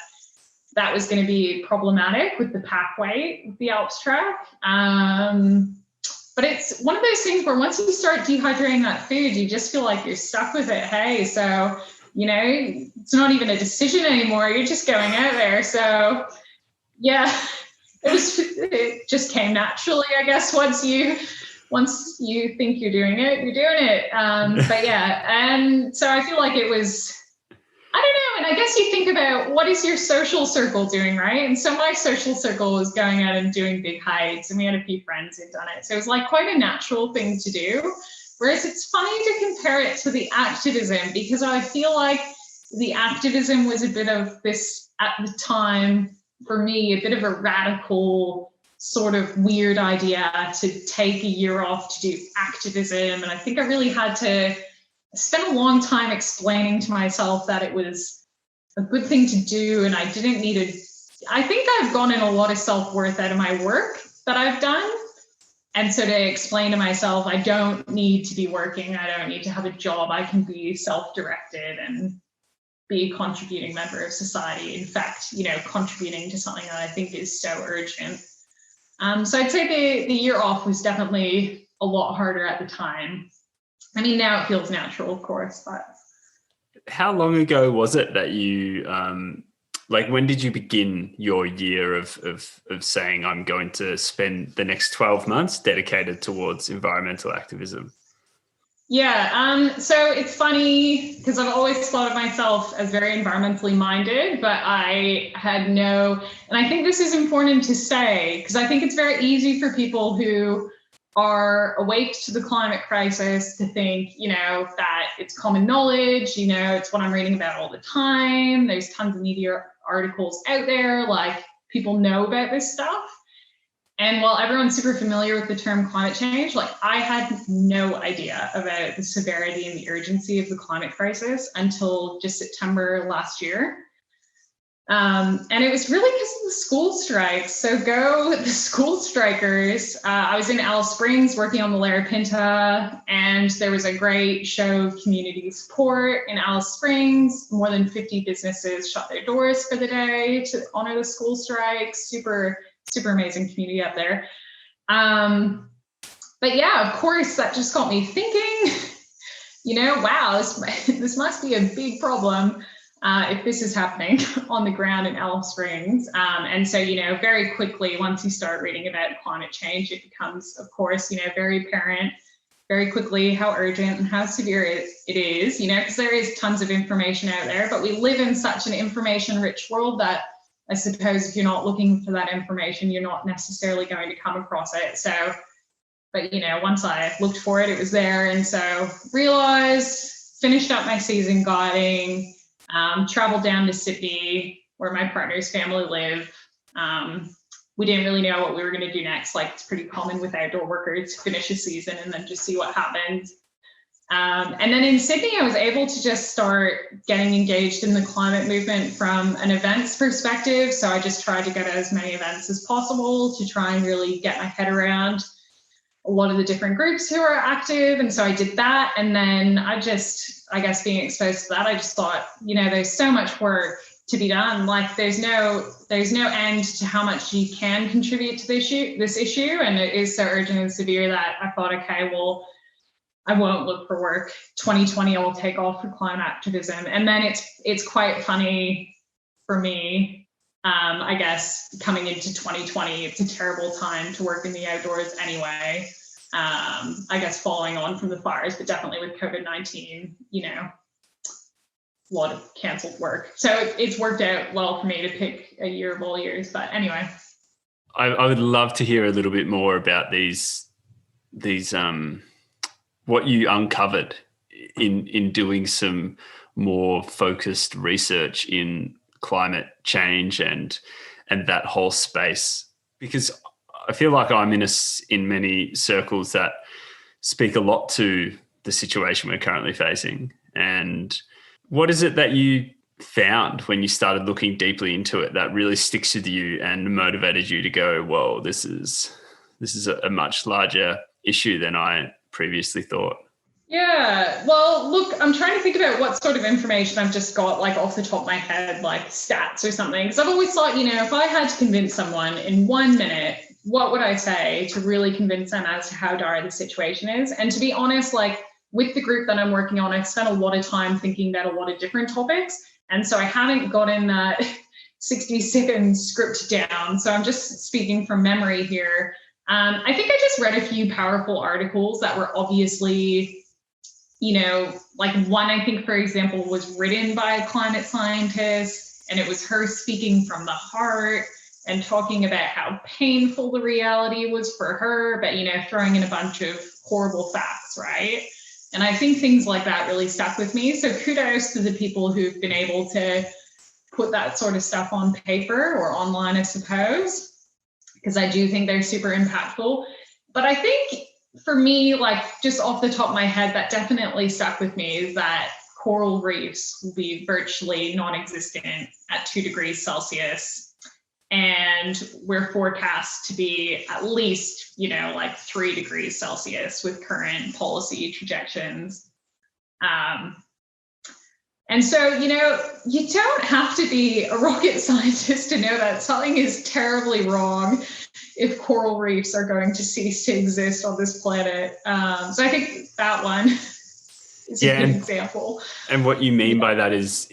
was going to be problematic with the pack weight of the Alps track. But it's one of those things where once you start dehydrating that food, you just feel like you're stuck with it. Hey, so, it's not even a decision anymore. You're just going out there. So yeah, it just came naturally, I guess, once you think you're doing it, you're doing it. But yeah, and so I feel like it was, I don't know. And I guess you think about what is your social circle doing, right? And so my social circle was going out and doing big hikes, and we had a few friends who'd done it. So it was like quite a natural thing to do. Whereas it's funny to compare it to the activism, because I feel like the activism was a bit of this, at the time, for me, a bit of a radical sort of weird idea to take a year off to do activism. And I think I really had to spend a long time explaining to myself that it was a good thing to do. And I didn't need I think I've gotten a lot of self-worth out of my work that I've done. And so to explain to myself, I don't need to be working. I don't need to have a job. I can be self-directed and be a contributing member of society. In fact, contributing to something that I think is so urgent. So I'd say the year off was definitely a lot harder at the time. I mean, now it feels natural, of course, but. How long ago was it that you, when did you begin your year of saying, I'm going to spend the next 12 months dedicated towards environmental activism? Yeah, so it's funny because I've always thought of myself as very environmentally minded, but I had and I think this is important to say, because I think it's very easy for people who are awake to the climate crisis to think, that it's common knowledge, it's what I'm reading about all the time. There's tons of media articles out there, like people know about this stuff. And while everyone's super familiar with the term climate change, like I had no idea about the severity and the urgency of the climate crisis until just September last year. And it was really because of the school strikes. So go the school strikers. I was in Alice Springs working on the Larapinta, and there was a great show of community support in Alice Springs. More than 50 businesses shut their doors for the day to honor the school strikes. Super, super amazing community up there. But yeah, of course, that just got me thinking, wow, this must be a big problem. If this is happening on the ground in Alice Springs. And so, very quickly, once you start reading about climate change, it becomes, of course, very apparent very quickly how urgent and how severe it is, because there is tons of information out there, but we live in such an information-rich world that I suppose if you're not looking for that information, you're not necessarily going to come across it. So, but, once I looked for it, it was there. And so finished up my season guiding, traveled down to Sydney where my partner's family live. We didn't really know what we were going to do next. Like, it's pretty common with outdoor workers to finish a season and then just see what happens. And then in Sydney, I was able to just start getting engaged in the climate movement from an events perspective. So I just tried to go to as many events as possible to try and really get my head around a lot of the different groups who are active. And so I did that. And then I guess being exposed to that, I just thought, there's so much work to be done. Like, there's no end to how much you can contribute to this issue. And it is so urgent and severe that I thought, okay, well, I won't look for work. 2020, I will take off for climate activism. And then it's quite funny for me. I guess coming into 2020, it's a terrible time to work in the outdoors anyway. I guess following on from the fires, but definitely with COVID-19, a lot of canceled work. So it's worked out well for me to pick a year of all years. But anyway. I would love to hear a little bit more about these what you uncovered in doing some more focused research in climate change and that whole space, because I feel like I'm in many circles that speak a lot to the situation we're currently facing. And what is it that you found when you started looking deeply into it that really sticks with you and motivated you to go, whoa, this is a much larger issue than I previously thought? Yeah, well, look, I'm trying to think about what sort of information I've just got, like, off the top of my head, like stats or something. Because I've always thought, if I had to convince someone in 1 minute, what would I say to really convince them as to how dire the situation is? And to be honest, like, with the group that I'm working on, I've spent a lot of time thinking about a lot of different topics. And so I haven't gotten that 60-second script down. So I'm just speaking from memory here. I think I just read a few powerful articles that were obviously, like one, I think, for example, was written by a climate scientist, and it was her speaking from the heart and talking about how painful the reality was for her, but, throwing in a bunch of horrible facts, right? And I think things like that really stuck with me. So kudos to the people who've been able to put that sort of stuff on paper or online, I suppose, because I do think they're super impactful. But I think for me, like, just off the top of my head, that definitely stuck with me is that coral reefs will be virtually non-existent at 2 degrees Celsius. And we're forecast to be at least, like 3 degrees Celsius with current policy projections. And so, you don't have to be a rocket scientist to know that something is terribly wrong if coral reefs are going to cease to exist on this planet. So I think that one is a good example. And what you mean by that is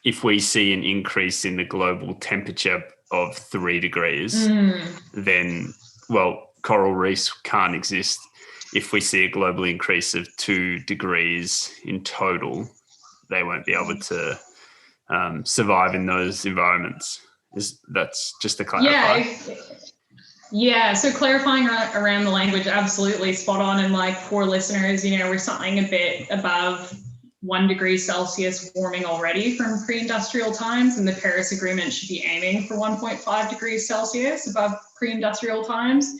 if we see an increase in the global temperature of 3 degrees, then, well, coral reefs can't exist. If we see a global increase of 2 degrees in total, they won't be able to survive in those environments. That's just to clarify. Yeah. So clarifying around the language, absolutely spot on. And like for listeners, we're something a bit above 1 degree Celsius warming already from pre-industrial times, and the Paris Agreement should be aiming for 1.5 degrees Celsius above pre-industrial times.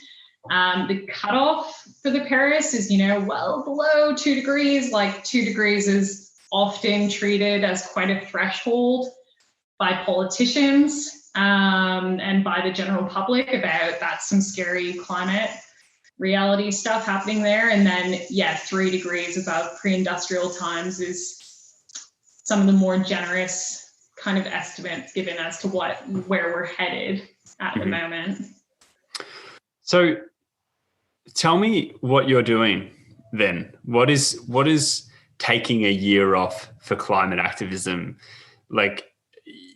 The cutoff for the Paris is, well below 2 degrees. Like 2 degrees is often treated as quite a threshold by politicians and by the general public about that's some scary climate reality stuff happening there. And then, 3 degrees above pre-industrial times is some of the more generous kind of estimates given as to where we're headed at the moment. So tell me what you're doing then. What is taking a year off for climate activism? Like,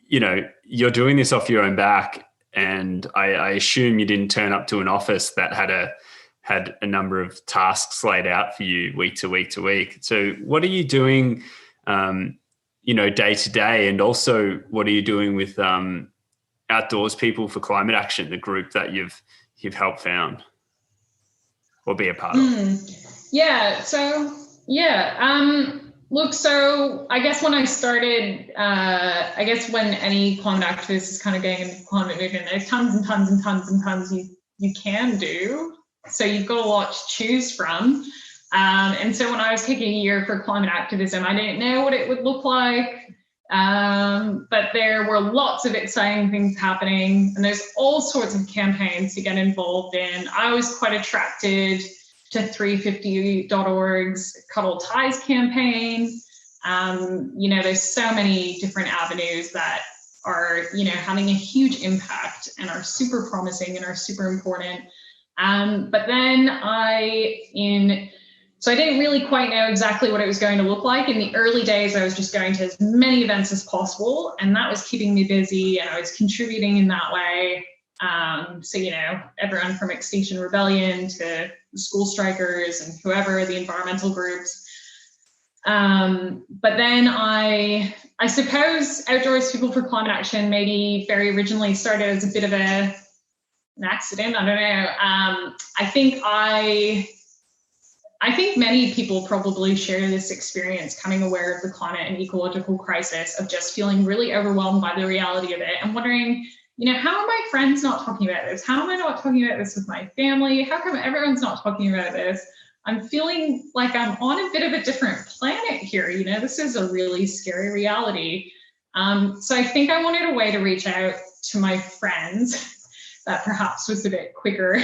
you're doing this off your own back, and I assume you didn't turn up to an office that had a number of tasks laid out for you week to week to week. So what are you doing, day to day? And also what are you doing with Outdoors People for Climate Action, the group that you've helped found or be a part of? Look, so I guess when I started, when any climate activist is kind of getting into the climate movement, there's tons and tons and tons and tons you can do. So you've got a lot to choose from. And so when I was taking a year for climate activism, I didn't know what it would look like. But there were lots of exciting things happening, and there's all sorts of campaigns to get involved in. I was quite attracted to 350.org's Cuddle Ties campaign. There's so many different avenues that are, having a huge impact and are super promising and are super important. But then I didn't really quite know exactly what it was going to look like. In the early days, I was just going to as many events as possible, and that was keeping me busy, and I was contributing in that way. Everyone from Extinction Rebellion to the school strikers and whoever, the environmental groups. But then I suppose Outdoors People for Climate Action maybe very originally started as a bit of an accident. I don't know. I think many people probably share this experience, coming aware of the climate and ecological crisis, of just feeling really overwhelmed by the reality of it and wondering, how are my friends not talking about this? How am I not talking about this with my family? How come everyone's not talking about this? I'm feeling like I'm on a bit of a different planet here. This is a really scary reality. So I think I wanted a way to reach out to my friends that perhaps was a bit quicker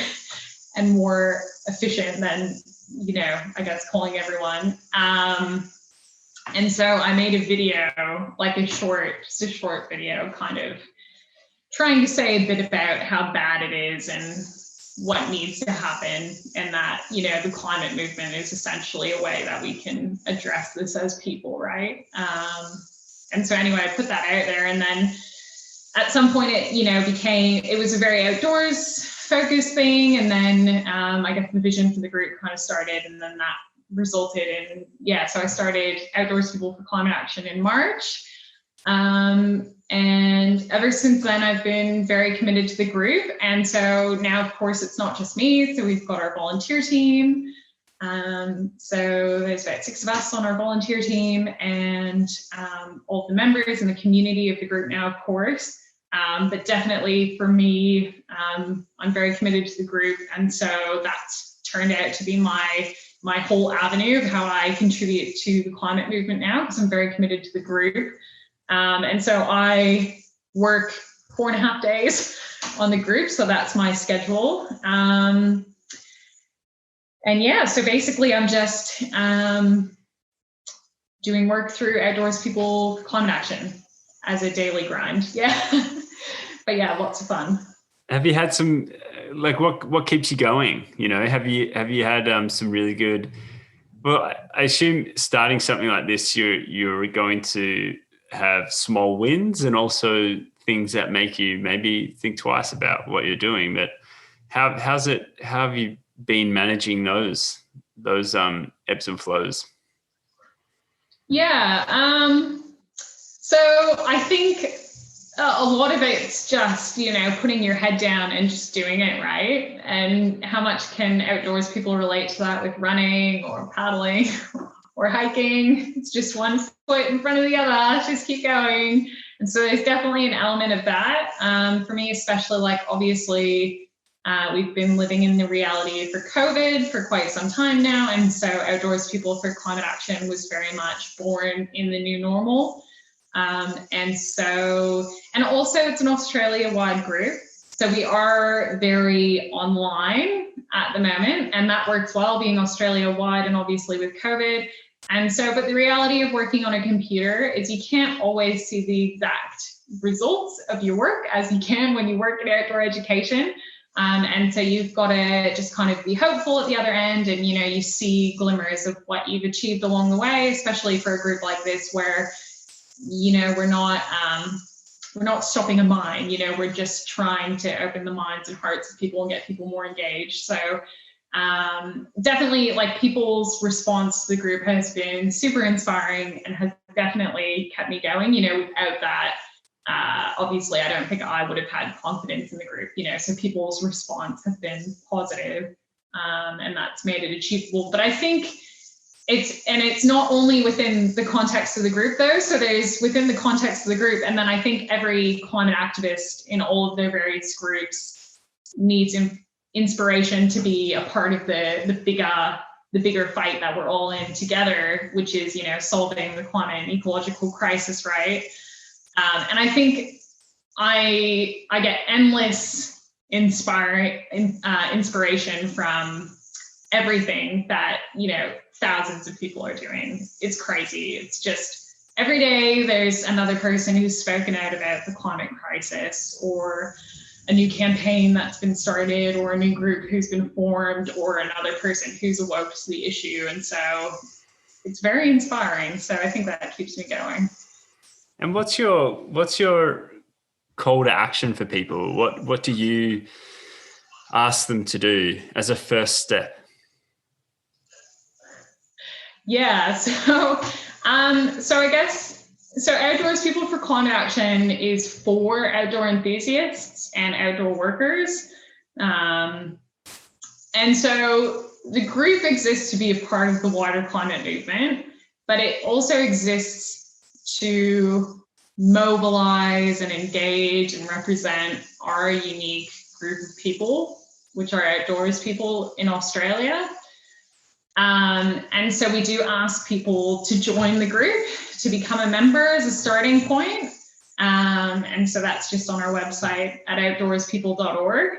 and more efficient than, calling everyone. And so I made a video, like a short video, kind of trying to say a bit about how bad it is and what needs to happen, and that, the climate movement is essentially a way that we can address this as people, right? And so anyway, I put that out there, and then at some point it was a very outdoors focused thing, and then I guess the vision for the group kind of started, and then that resulted in, so I started Outdoors People for Climate Action in March. And ever since then, I've been very committed to the group. And so now, of course, it's not just me. So we've got our volunteer team. So there's about 6 of us on our volunteer team, and all the members and the community of the group now, of course. But definitely for me, I'm very committed to the group. And so that's turned out to be my whole avenue of how I contribute to the climate movement now, because I'm very committed to the group. And so I work 4.5 days on the group. So that's my schedule. So basically I'm just doing work through Outdoors People Climate Action as a daily grind. But lots of fun. Have you had some, what keeps you going? Have you had some really good, well, I assume starting something like this, you're going to have small wins and also things that make you maybe think twice about what you're doing. But how have you been managing those ebbs and flows? So I think a lot of it's just, putting your head down and just doing it, right? And how much can Outdoors People relate to that with running or paddling or hiking? It's just one foot in front of the other, just keep going. And so there's definitely an element of that. For me, especially, obviously, we've been living in the reality for COVID for quite some time now. And so Outdoors People for Climate Action was very much born in the new normal. And also it's an Australia-wide group. So we are very online at the moment, and that works well being Australia-wide and obviously with COVID. But the reality of working on a computer is you can't always see the exact results of your work as you can when you work in outdoor education. So you've got to just kind of be hopeful at the other end, and you see glimmers of what you've achieved along the way, especially for a group like this where we're not stopping a mine. We're just trying to open the minds and hearts of people and get people more engaged. So definitely, like, people's response to the group has been super inspiring and has definitely kept me going. Without that, obviously, I don't think I would have had confidence in the group. So people's response has been positive, and that's made it achievable. But I think it's not only within the context of the group though. So there's within the context of the group, and then I think every climate activist in all of their various groups needs inspiration to be a part of the bigger fight that we're all in together, which is solving the climate and ecological crisis, right? And I think I get endless inspiration from everything that thousands of people are doing. It's crazy. It's just every day there's another person who's spoken out about the climate crisis, or a new campaign that's been started, or a new group who's been formed, or another person who's awoke to the issue. And so it's very inspiring. So I think that keeps me going. And what's your call to action for people? What do you ask them to do as a first step? Yeah, so I guess Outdoors People for Climate Action is for outdoor enthusiasts and outdoor workers. And so the group exists to be a part of the wider climate movement, but it also exists to mobilize and engage and represent our unique group of people, which are Outdoors People in Australia. And so we do ask people to join the group, to become a member as a starting point. And so that's just on our website at outdoorspeople.org.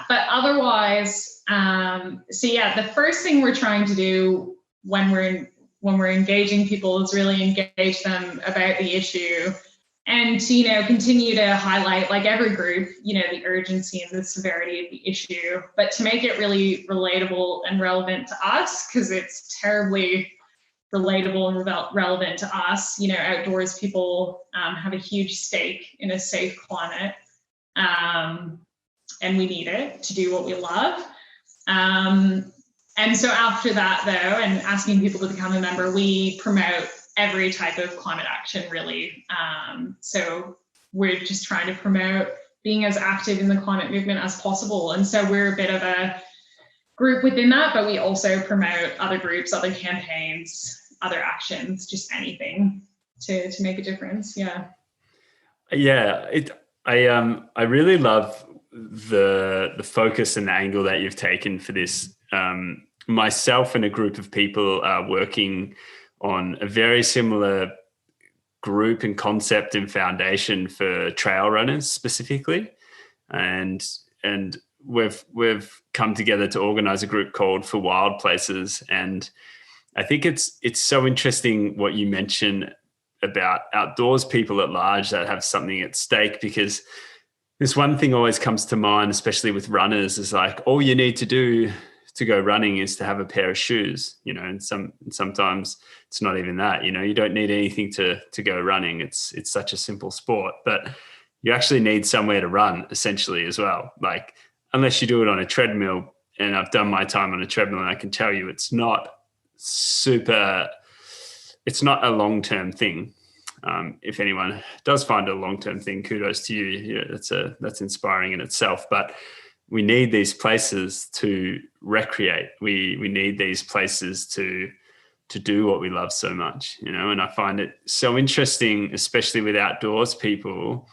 But otherwise, the first thing we're trying to do when we're engaging people is really engage them about the issue, and to continue to highlight, like every group, the urgency and the severity of the issue, but to make it really relatable and relevant to us, because it's terribly relatable and relevant to us. Outdoors People have a huge stake in a safe climate, and we need it to do what we love. And so after that, though, and asking people to become a member, we promote every type of climate action, really. So we're just trying to promote being as active in the climate movement as possible. And so we're a bit of a group within that, but we also promote other groups, other campaigns, other actions, just anything to make a difference. Yeah. Yeah. I really love the focus and the angle that you've taken for this. Myself and a group of people are working on a very similar group and concept and foundation for trail runners specifically. And we've come together to organize a group called For Wild Places. And I think it's so interesting what you mention about Outdoors People at large that have something at stake, because this one thing always comes to mind, especially with runners, is like, all you need to do to go running is to have a pair of shoes, and sometimes it's not even that, you don't need anything to go running. It's such a simple sport, but you actually need somewhere to run essentially as well. Like, unless you do it on a treadmill, and I've done my time on a treadmill, and I can tell you it's not a long-term thing. If anyone does find a long-term thing, kudos to you. Yeah, that's inspiring in itself, but we need these places to recreate. We need these places to do what we love so much, and I find it so interesting, especially with Outdoors People.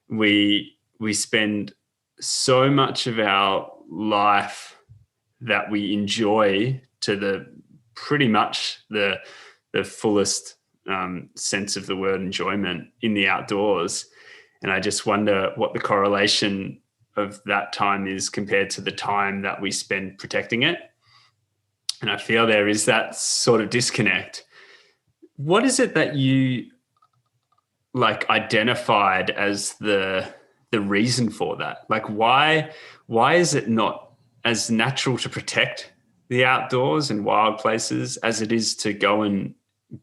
We spend so much of our life that we enjoy to pretty much the fullest sense of the word enjoyment in the outdoors. And I just wonder what the correlation of that time is compared to the time that we spend protecting it. And I feel there is that sort of disconnect. What is it that you like identified as the reason for that? Like why is it not as natural to protect the outdoors and wild places as it is to go and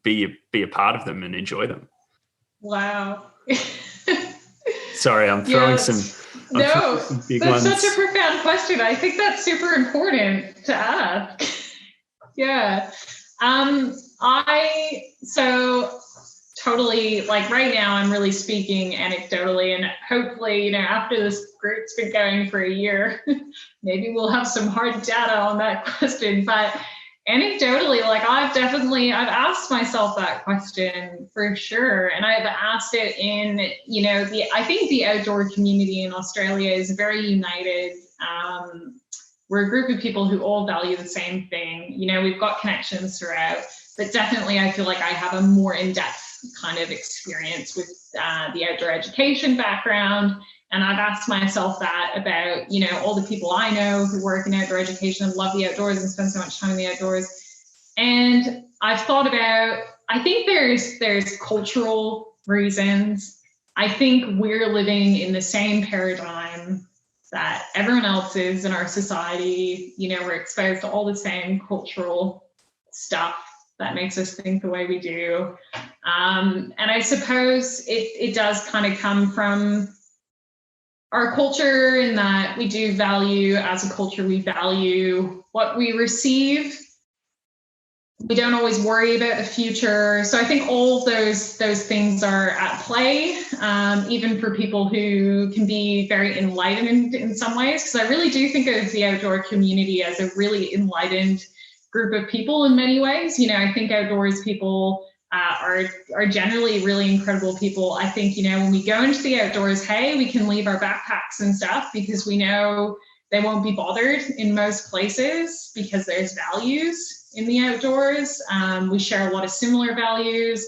be a part of them and enjoy them? Wow. Sorry, I'm throwing some big that's ones. such a profound question. I think that's super important to ask. Yeah. So totally, like right now I'm really speaking anecdotally, and hopefully, after this group's been going for a year, maybe we'll have some hard data on that question. But anecdotally, like I've asked myself that question for sure. And I've asked it in, I think the outdoor community in Australia is very united. We're a group of people who all value the same thing. We've got connections throughout, but definitely I feel like I have a more in-depth kind of experience with the outdoor education background. And I've asked myself that about, all the people I know who work in outdoor education and love the outdoors and spend so much time in the outdoors. And I've thought about, I think there's cultural reasons. I think we're living in the same paradigm that everyone else is in our society. We're exposed to all the same cultural stuff that makes us think the way we do. And I suppose it does kind of come from our culture, in that we do value, as a culture, we value what we receive. We don't always worry about the future. So I think all of those things are at play, even for people who can be very enlightened in some ways, because I really do think of the outdoor community as a really enlightened group of people in many ways. I think outdoors people are generally really incredible people. I think, when we go into the outdoors, hey, we can leave our backpacks and stuff because we know they won't be bothered in most places because there's values in the outdoors. We share a lot of similar values.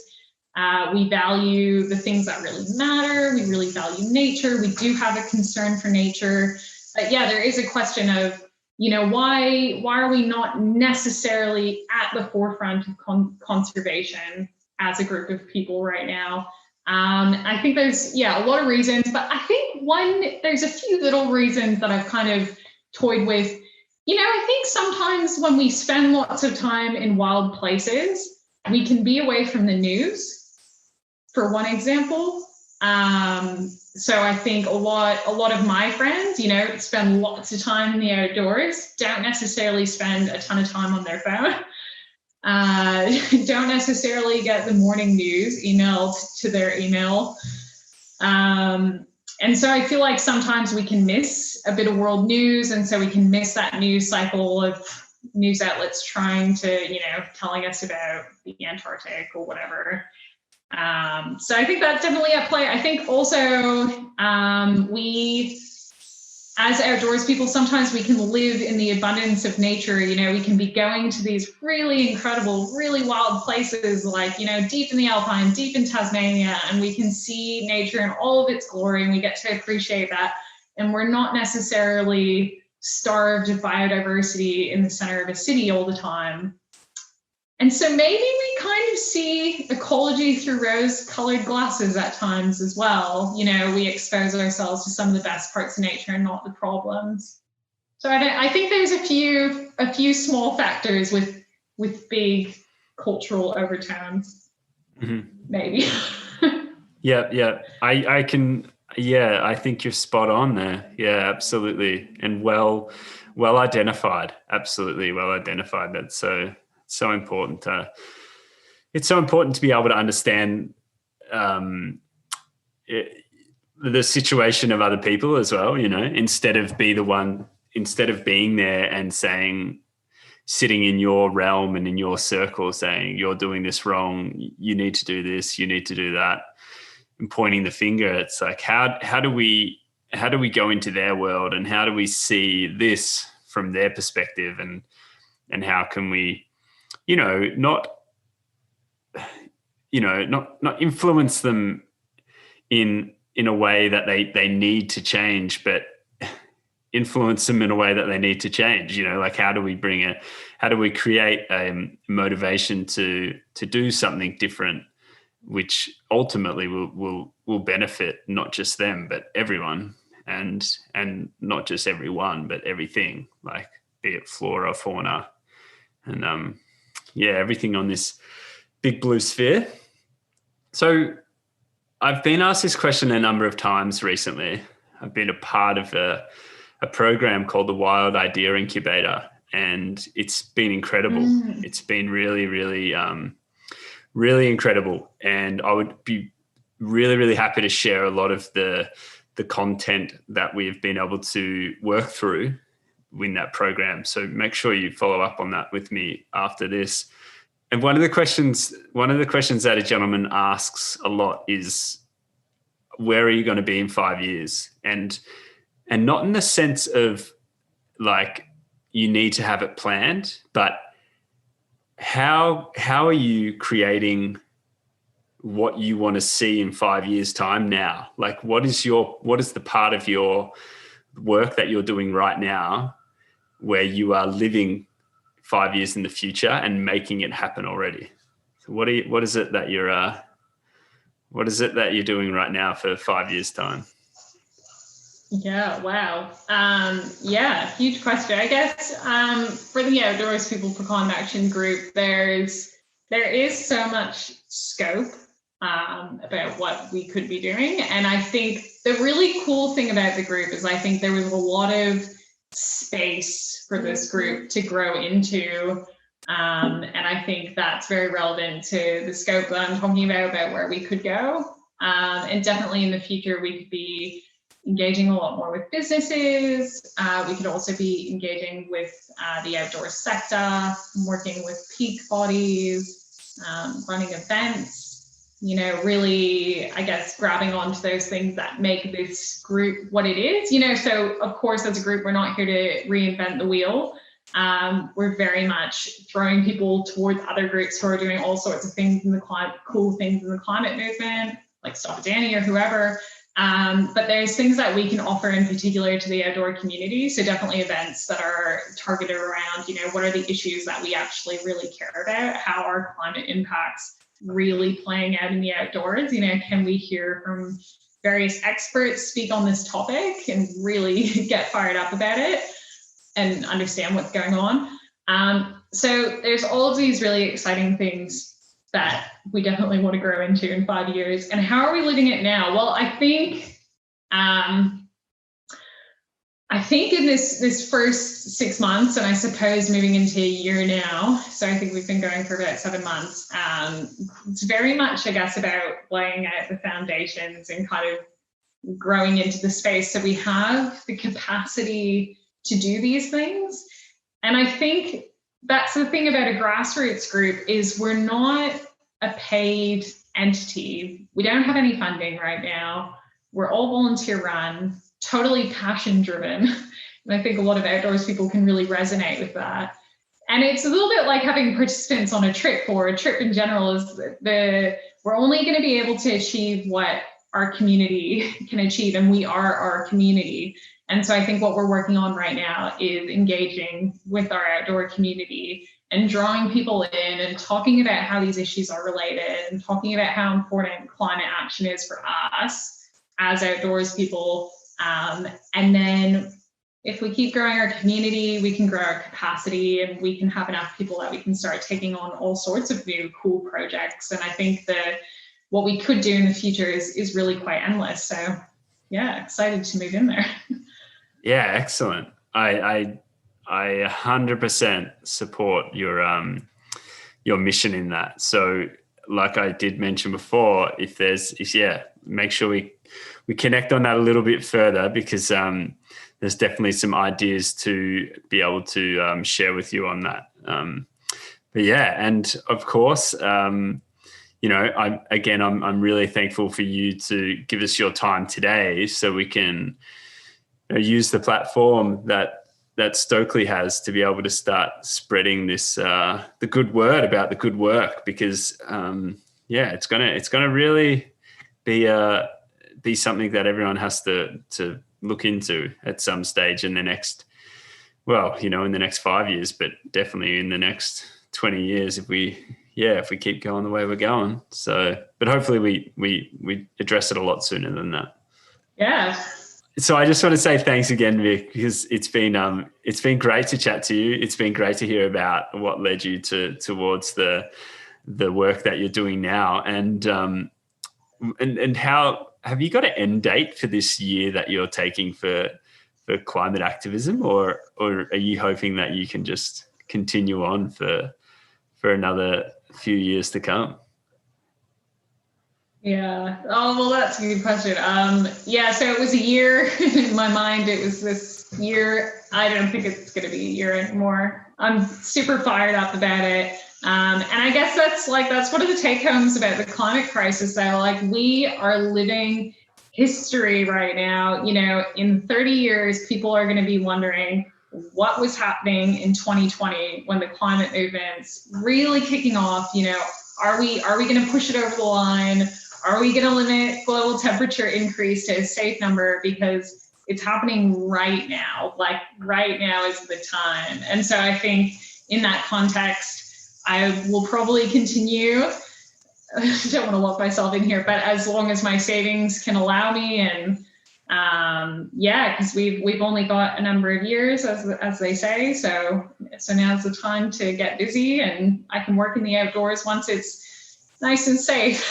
We value the things that really matter. We really value nature. We do have a concern for nature. But yeah, there is a question of, why are we not necessarily at the forefront of conservation as a group of people right now? I think there's, a lot of reasons, but I think there's a few little reasons that I've kind of toyed with. I think sometimes when we spend lots of time in wild places, we can be away from the news, for one example. So I think a lot of my friends, spend lots of time in the outdoors, don't necessarily spend a ton of time on their phone, don't necessarily get the morning news emailed to their email. And so I feel like sometimes we can miss a bit of world news, and so we can miss that news cycle of news outlets trying to, telling us about the Antarctic or whatever. So I think that's definitely at play. I think also we, as outdoors people, sometimes we can live in the abundance of nature. We can be going to these really incredible, really wild places, like, deep in the Alpine, deep in Tasmania, and we can see nature in all of its glory, and we get to appreciate that. And we're not necessarily starved of biodiversity in the center of a city all the time. And so maybe we kind of see ecology through rose-colored glasses at times as well. We expose ourselves to some of the best parts of nature and not the problems. So I think there's a few small factors with big cultural overtones, maybe. Yeah. I can. Yeah, I think you're spot on there. Yeah, absolutely, and well identified. Absolutely well identified. That's so important. It's so important to be able to understand the situation of other people as well, instead of being there and saying, sitting in your realm and in your circle saying, you're doing this wrong, you need to do this, you need to do that, and pointing the finger. It's like, how do we go into their world, and how do we see this from their perspective, and how can we, not, not influence them in a way that they need to change, but influence them in a way that they need to change. Like how do we create a motivation to do something different, which ultimately will benefit not just them but everyone, and not just everyone but everything, like be it flora, fauna, and everything on this big blue sphere. So I've been asked this question a number of times recently. I've been a part of a program called the Wild Idea Incubator, and it's been incredible. It's been really, really, really incredible. And I would be really, really happy to share a lot of the content that we've been able to work through in that program. So make sure you follow up on that with me after this. And one of the questions that a gentleman asks a lot is, where are you going to be in 5 years? And not in the sense of like you need to have it planned, but how are you creating what you want to see in 5 years' time now? Like what is the part of your work that you're doing right now where you are living 5 years in the future and making it happen already? So what is it that you're doing right now for 5 years' time? Yeah, wow. Huge question. I guess for the Outdoors People for Climate Action group, there is so much scope about what we could be doing. And I think the really cool thing about the group is I think there was a lot of space for this group to grow into. And I think that's very relevant to the scope that I'm talking about where we could go. And definitely in the future, we could be engaging a lot more with businesses. We could also be engaging with the outdoor sector, working with peak bodies, running events, really, I guess, grabbing onto those things that make this group what it is. So of course, as a group, we're not here to reinvent the wheel. We're very much throwing people towards other groups who are doing all sorts of things in the cool things in the climate movement, like Stop It Danny or whoever. But there's things that we can offer in particular to the outdoor community. So definitely events that are targeted around, what are the issues that we actually really care about? How are climate impacts really playing out in the outdoors? Can we hear from various experts speak on this topic and really get fired up about it and understand what's going on? So there's all of these really exciting things that we definitely want to grow into in 5 years. And how are we living it now? Well, I think in this first 6 months, and I suppose moving into a year now, so I think we've been going for about 7 months, it's very much, I guess, about laying out the foundations and kind of growing into the space so we have the capacity to do these things. And I think that's the thing about a grassroots group is we're not a paid entity. We don't have any funding right now. We're all volunteer run, totally passion driven. And I think a lot of outdoors people can really resonate with that. And it's a little bit like having participants on a trip, or a trip in general is we're only going to be able to achieve what our community can achieve, and we are our community. And so I think what we're working on right now is engaging with our outdoor community and drawing people in and talking about how these issues are related and talking about how important climate action is for us as outdoors people. And then if we keep growing our community, we can grow our capacity and we can have enough people that we can start taking on all sorts of new cool projects. And I think that what we could do in the future is really quite endless. So yeah, excited to move in there. Yeah, excellent. I 100% support your mission in that. So like I did mention before, make sure we connect on that a little bit further, because there's definitely some ideas to be able to share with you on that. But yeah, and of course, I'm really thankful for you to give us your time today so we can use the platform that Stokely has to be able to start spreading this the good word about the good work, because it's gonna really be something that everyone has to look into at some stage in the next, in the next 5 years, but definitely in the next 20 years if we keep going the way we're going. So, but hopefully we address it a lot sooner than that. Yeah. So I just want to say thanks again, Vic, because it's been great to chat to you. It's been great to hear about what led you towards the work that you're doing now, and how have you got an end date for this year that you're taking for climate activism, or are you hoping that you can just continue on for another few years to come? Yeah. Oh, well, that's a good question. So it was a year in my mind. It was this year. I don't think it's going to be a year anymore. I'm super fired up about it. And I guess that's one of the take homes about the climate crisis, though. Like, we are living history right now. In 30 years, people are going to be wondering what was happening in 2020 when the climate movement's really kicking off. Are we going to push it over the line? Are we going to limit global temperature increase to a safe number? Because it's happening right now. Like, right now is the time. And so I think in that context, I will probably continue. I don't want to lock myself in here, but as long as my savings can allow me, and because we've only got a number of years, as they say. So now's the time to get busy, and I can work in the outdoors once it's nice and safe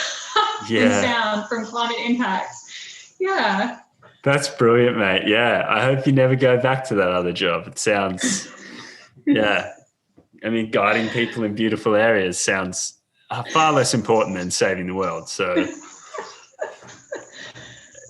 and sound from climate impacts. Yeah. That's brilliant, mate. Yeah. I hope you never go back to that other job. It sounds, I mean, guiding people in beautiful areas sounds far less important than saving the world. So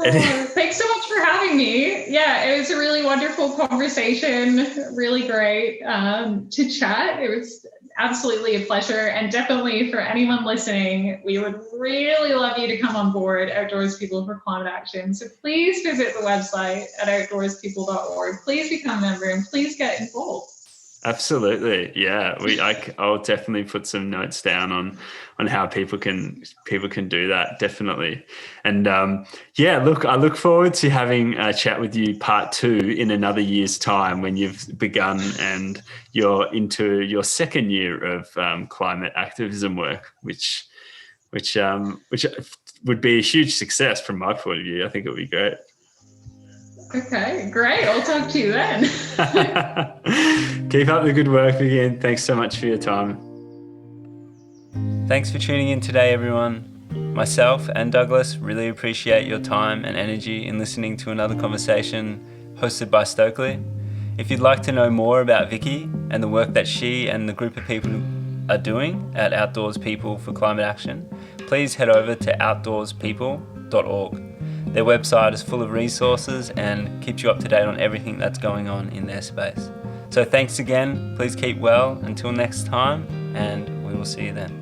thanks so much for having me. Yeah, it was a really wonderful conversation. Really great to chat. It was absolutely a pleasure. And definitely for anyone listening, we would really love you to come on board Outdoors People for Climate Action. So please visit the website at outdoorspeople.org. Please become a member and please get involved. Absolutely. Yeah. I'll definitely put some notes down on how people can do that. Definitely. And look, I look forward to having a chat with you part 2 in another year's time, when you've begun and you're into your second year of climate activism work, which would be a huge success from my point of view. I think it would be great. Okay, great. I'll talk to you then. Keep up the good work again. Thanks so much for your time. Thanks for tuning in today, everyone. Myself and Douglas really appreciate your time and energy in listening to another conversation hosted by Stokely. If you'd like to know more about Vicki and the work that she and the group of people are doing at Outdoors People for Climate Action, please head over to outdoorspeople.org. Their website is full of resources and keeps you up to date on everything that's going on in their space. So thanks again. Please keep well until next time, and we will see you then.